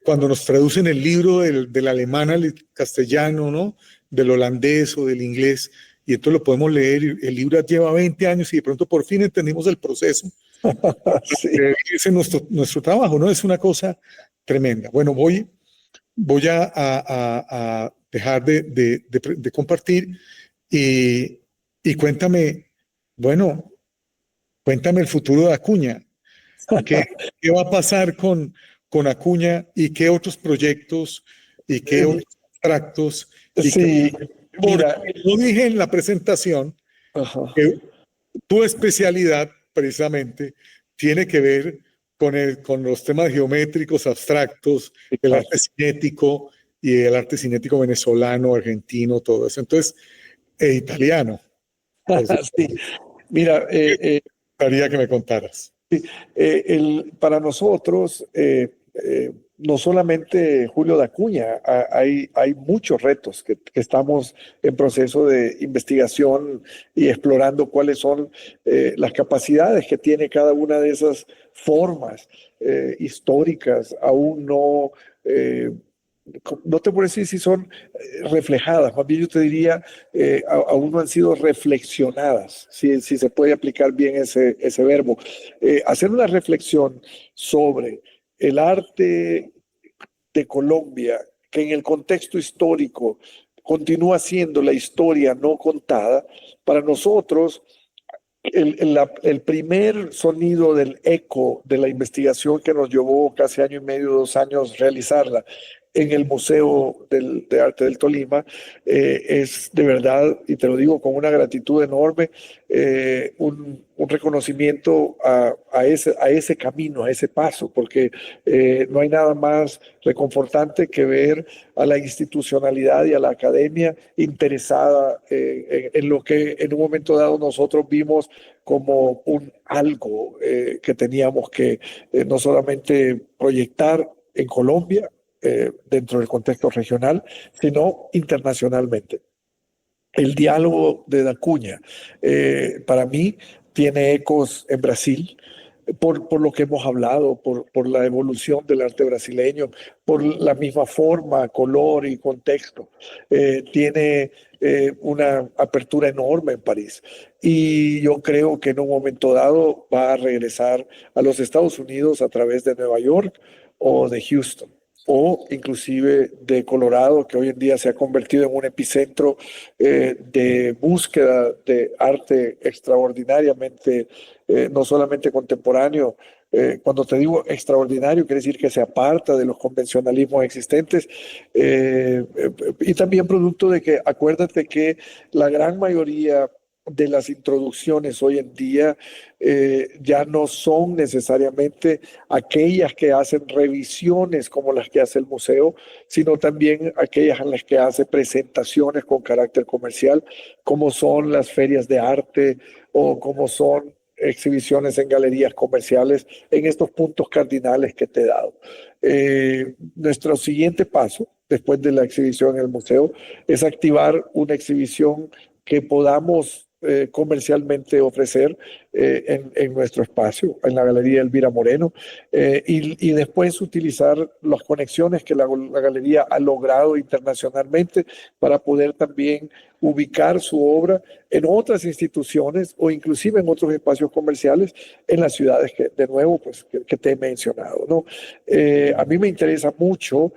cuando nos traducen el libro del alemán al castellano, ¿no? Del holandés o del inglés, y entonces lo podemos leer, y el libro lleva 20 años y de pronto por fin entendimos el proceso. Sí. Ese es nuestro trabajo, ¿no? Es una cosa tremenda. Bueno, voy a dejar de compartir y, y cuéntame, bueno, cuéntame el futuro de Acuña. ¿Qué, qué va a pasar con Acuña y qué otros proyectos y qué otros abstractos? Y qué, Sí, porque mira, yo dije en la presentación ajá, que tu especialidad precisamente tiene que ver con los temas geométricos abstractos, el arte exacto. cinético y el arte cinético venezolano, argentino, todo eso. Entonces, italiano, por Sí, supuesto. mira, Gustaría que me contaras. para nosotros, no solamente Julio de Acuña, hay muchos retos que estamos en proceso de investigación y explorando cuáles son las capacidades que tiene cada una de esas formas históricas, aún no, no te puedo decir si son reflejadas, más bien yo te diría, aún no han sido reflexionadas, si se puede aplicar bien ese verbo. Hacer una reflexión sobre el arte de Colombia, que en el contexto histórico continúa siendo la historia no contada, para nosotros el primer sonido del eco de la investigación que nos llevó casi año y medio, 2 años realizarla en el Museo de Arte del Tolima, es de verdad, y te lo digo con una gratitud enorme, un reconocimiento a ese camino, a ese paso, porque no hay nada más reconfortante que ver a la institucionalidad y a la academia interesada en lo que en un momento dado nosotros vimos como un algo que teníamos que no solamente proyectar en Colombia, dentro del contexto regional, sino internacionalmente. El diálogo de Dacuña, para mí, tiene ecos en Brasil, por lo que hemos hablado, por la evolución del arte brasileño, por la misma forma, color y contexto. Tiene una apertura enorme en París. Y yo creo que en un momento dado va a regresar a los Estados Unidos a través de Nueva York o de Houston. o inclusive de Colorado, que hoy en día se ha convertido en un epicentro de búsqueda de arte extraordinariamente, no solamente contemporáneo. Cuando te digo extraordinario, quiere decir que se aparta de los convencionalismos existentes, y también producto de que acuérdate que la gran mayoría de las introducciones hoy en día ya no son necesariamente aquellas que hacen revisiones como las que hace el museo, sino también aquellas en las que hace presentaciones con carácter comercial, como son las ferias de arte o como son exhibiciones en galerías comerciales en estos puntos cardinales que te he dado. Nuestro siguiente paso, después de la exhibición en el museo, es activar una exhibición que podamos comercialmente ofrecer en nuestro espacio, en la Galería Elvira Moreno, y después utilizar las conexiones que la galería ha logrado internacionalmente para poder también ubicar su obra en otras instituciones o inclusive en otros espacios comerciales en las ciudades que, de nuevo, pues, que te he mencionado, ¿no? A mí me interesa mucho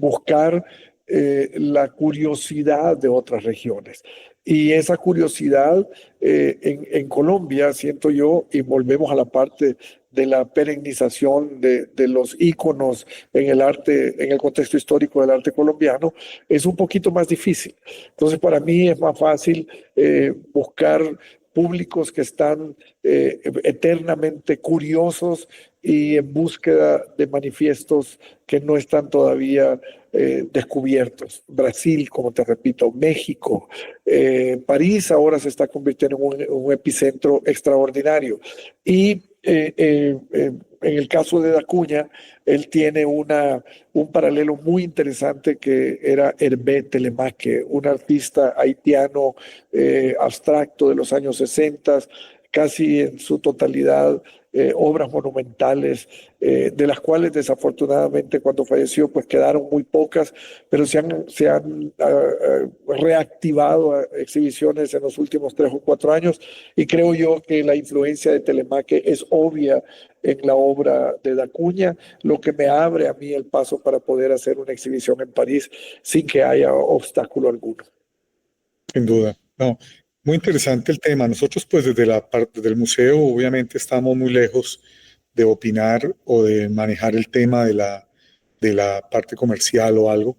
buscar la curiosidad de otras regiones. Y esa curiosidad en Colombia, siento yo, y volvemos a la parte de la perennización de los íconos en el arte, en el contexto histórico del arte colombiano, es un poquito más difícil. Entonces, para mí es más fácil buscar públicos que están eternamente curiosos y en búsqueda de manifiestos que no están todavía descubiertos. Brasil, como te repito, México, París ahora se está convirtiendo en un epicentro extraordinario. Y en el caso de Dacuña, él tiene un paralelo muy interesante que era Hervé Telemaque, un artista haitiano abstracto de los años 60, casi en su totalidad obras monumentales, de las cuales desafortunadamente cuando falleció pues quedaron muy pocas, pero se han reactivado exhibiciones en los últimos 3 o 4 años, y creo yo que la influencia de Telemaque es obvia en la obra de Dacuña, lo que me abre a mí el paso para poder hacer una exhibición en París sin que haya obstáculo alguno. Sin duda. No, muy interesante el tema. Nosotros, pues desde la parte del museo, obviamente estamos muy lejos de opinar o de manejar el tema de la parte comercial o algo,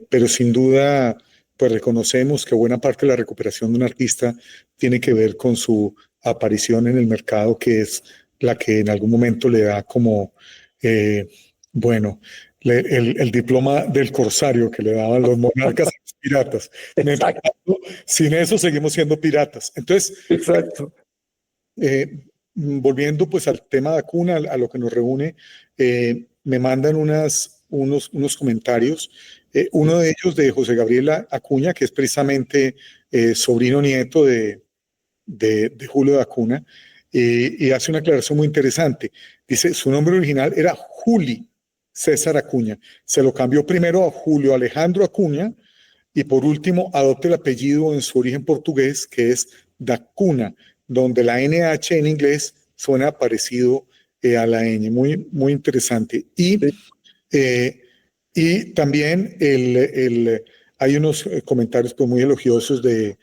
pero sin duda, pues reconocemos que buena parte de la recuperación de un artista tiene que ver con su aparición en el mercado, que es la que en algún momento le da como, eh, bueno, el diploma del corsario que le daban los monarcas a los piratas. Exacto, Sin eso seguimos siendo piratas. Entonces, exacto. volviendo pues al tema de Acuna, a lo que nos reúne, me mandan unos comentarios. Uno de ellos de José Gabriel Acuña, que es precisamente sobrino nieto de Julio de Acuna, y hace una aclaración muy interesante. Dice, su nombre original era Juli César Acuña. Se lo cambió primero a Julio Alejandro Acuña y por último adopta el apellido en su origen portugués, que es da Cunha, donde la NH en inglés suena parecido a la ñ. Muy, muy interesante. Eh, y también hay unos comentarios pues, muy elogiosos de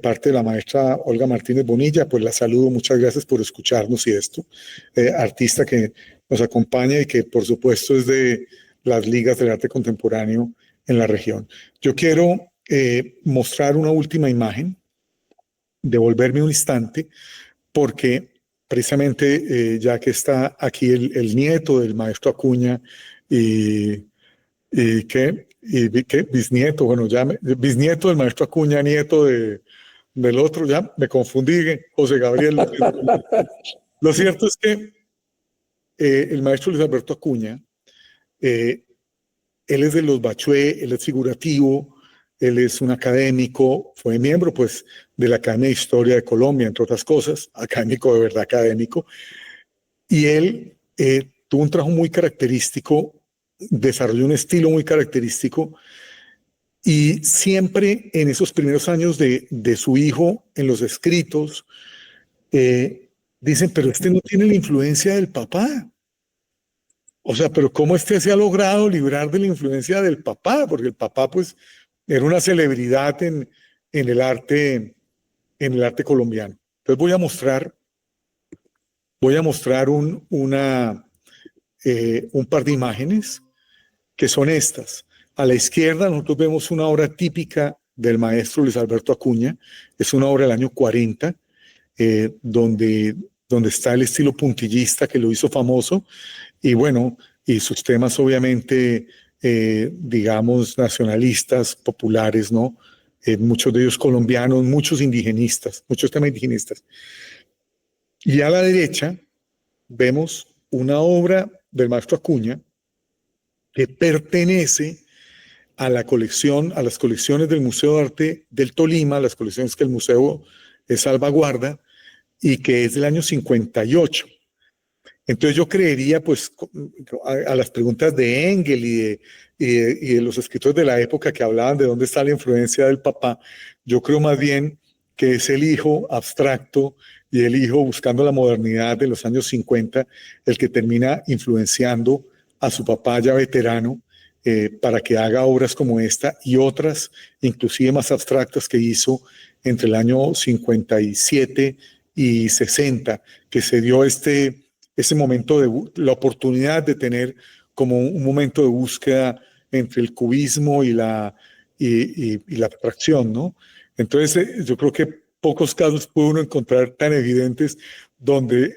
parte de la maestra Olga Martínez Bonilla, pues la saludo, muchas gracias por escucharnos y esto, artista que nos acompaña y que por supuesto es de las ligas del arte contemporáneo en la región. Yo quiero mostrar una última imagen, devolverme un instante, porque precisamente ya que está aquí el nieto del maestro Acuña y, y bisnieto, bueno, bisnieto del maestro Acuña, nieto del otro, ya me confundí, José Gabriel. Lo cierto es que el maestro Luis Alberto Acuña, él es de los Bachué, él es figurativo, él es un académico, fue miembro pues de la Academia de Historia de Colombia, entre otras cosas, académico de verdad académico, y él tuvo un trabajo muy característico, desarrolló un estilo muy característico, y siempre en esos primeros años de su hijo, en los escritos, dicen, pero este no tiene la influencia del papá. O sea, pero ¿cómo se ha logrado librar de la influencia del papá? Porque el papá, pues, era una celebridad en en el arte colombiano. Entonces voy a mostrar un par de imágenes que son estas. A la izquierda nosotros vemos una obra típica del maestro Luis Alberto Acuña. Es una obra del año 40, donde está el estilo puntillista que lo hizo famoso. Y bueno, y sus temas obviamente, digamos, nacionalistas, populares, ¿no? Muchos de ellos colombianos, muchos indigenistas, muchos temas indigenistas. Y a la derecha vemos una obra del maestro Acuña que pertenece a la colección, a las colecciones del Museo de Arte del Tolima, las colecciones que el museo salvaguarda, y que es del año 58. Entonces yo creería, pues, a las preguntas de Engel y de los escritores de la época que hablaban de dónde está la influencia del papá, yo creo más bien que es el hijo abstracto y el hijo buscando la modernidad de los años 50 el que termina influenciando a su papá ya veterano, para que haga obras como esta y otras, inclusive más abstractas, que hizo entre el año 57 y 60, que se dio ese momento la oportunidad de tener como un momento de búsqueda entre el cubismo y la abstracción, ¿no? Entonces, yo creo que pocos casos puede uno encontrar tan evidentes donde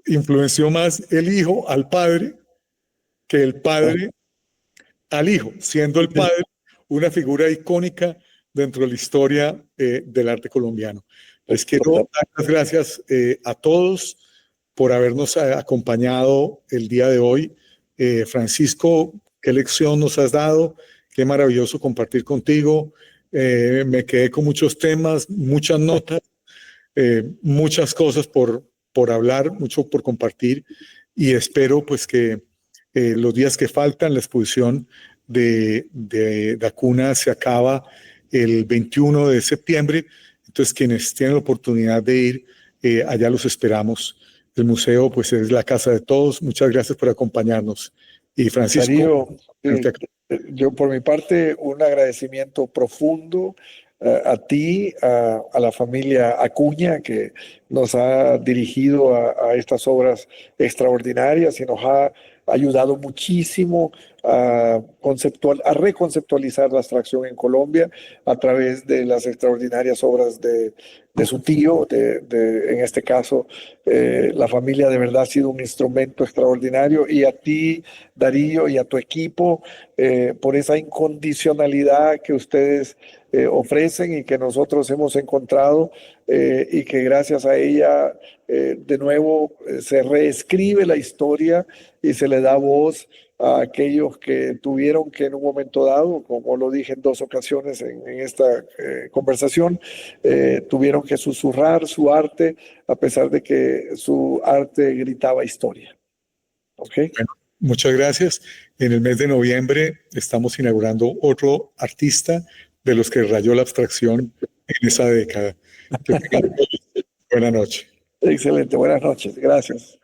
influenció más el hijo al padre que el padre al hijo, siendo el padre una figura icónica dentro de la historia del arte colombiano. Les quiero dar las gracias a todos por habernos acompañado el día de hoy. Francisco, qué lección nos has dado, qué maravilloso compartir contigo. Me quedé con muchos temas, muchas notas, muchas cosas por hablar, mucho por compartir, y espero pues que los días que faltan, la exposición de Acuna se acaba el 21 de septiembre, entonces quienes tienen la oportunidad de ir, allá los esperamos. El museo pues es la casa de todos. Muchas gracias por acompañarnos. Y Francisco, Darío, yo por mi parte un agradecimiento profundo a ti, a la familia Acuña, que nos ha dirigido a estas obras extraordinarias y nos ha ayudado muchísimo a reconceptualizar la abstracción en Colombia a través de las extraordinarias obras de su tío. En este caso, la familia de verdad ha sido un instrumento extraordinario, y a ti, Darío, y a tu equipo, por esa incondicionalidad que ustedes ofrecen y que nosotros hemos encontrado, y que gracias a ella de nuevo se reescribe la historia y se le da voz a aquellos que tuvieron que en un momento dado, como lo dije en 2 ocasiones en esta conversación, tuvieron que susurrar su arte a pesar de que su arte gritaba historia. ¿Okay? Bueno, muchas gracias. En el mes de noviembre estamos inaugurando otro artista de los que rayó la abstracción en esa década. Buenas noches. Excelente, buenas noches, gracias.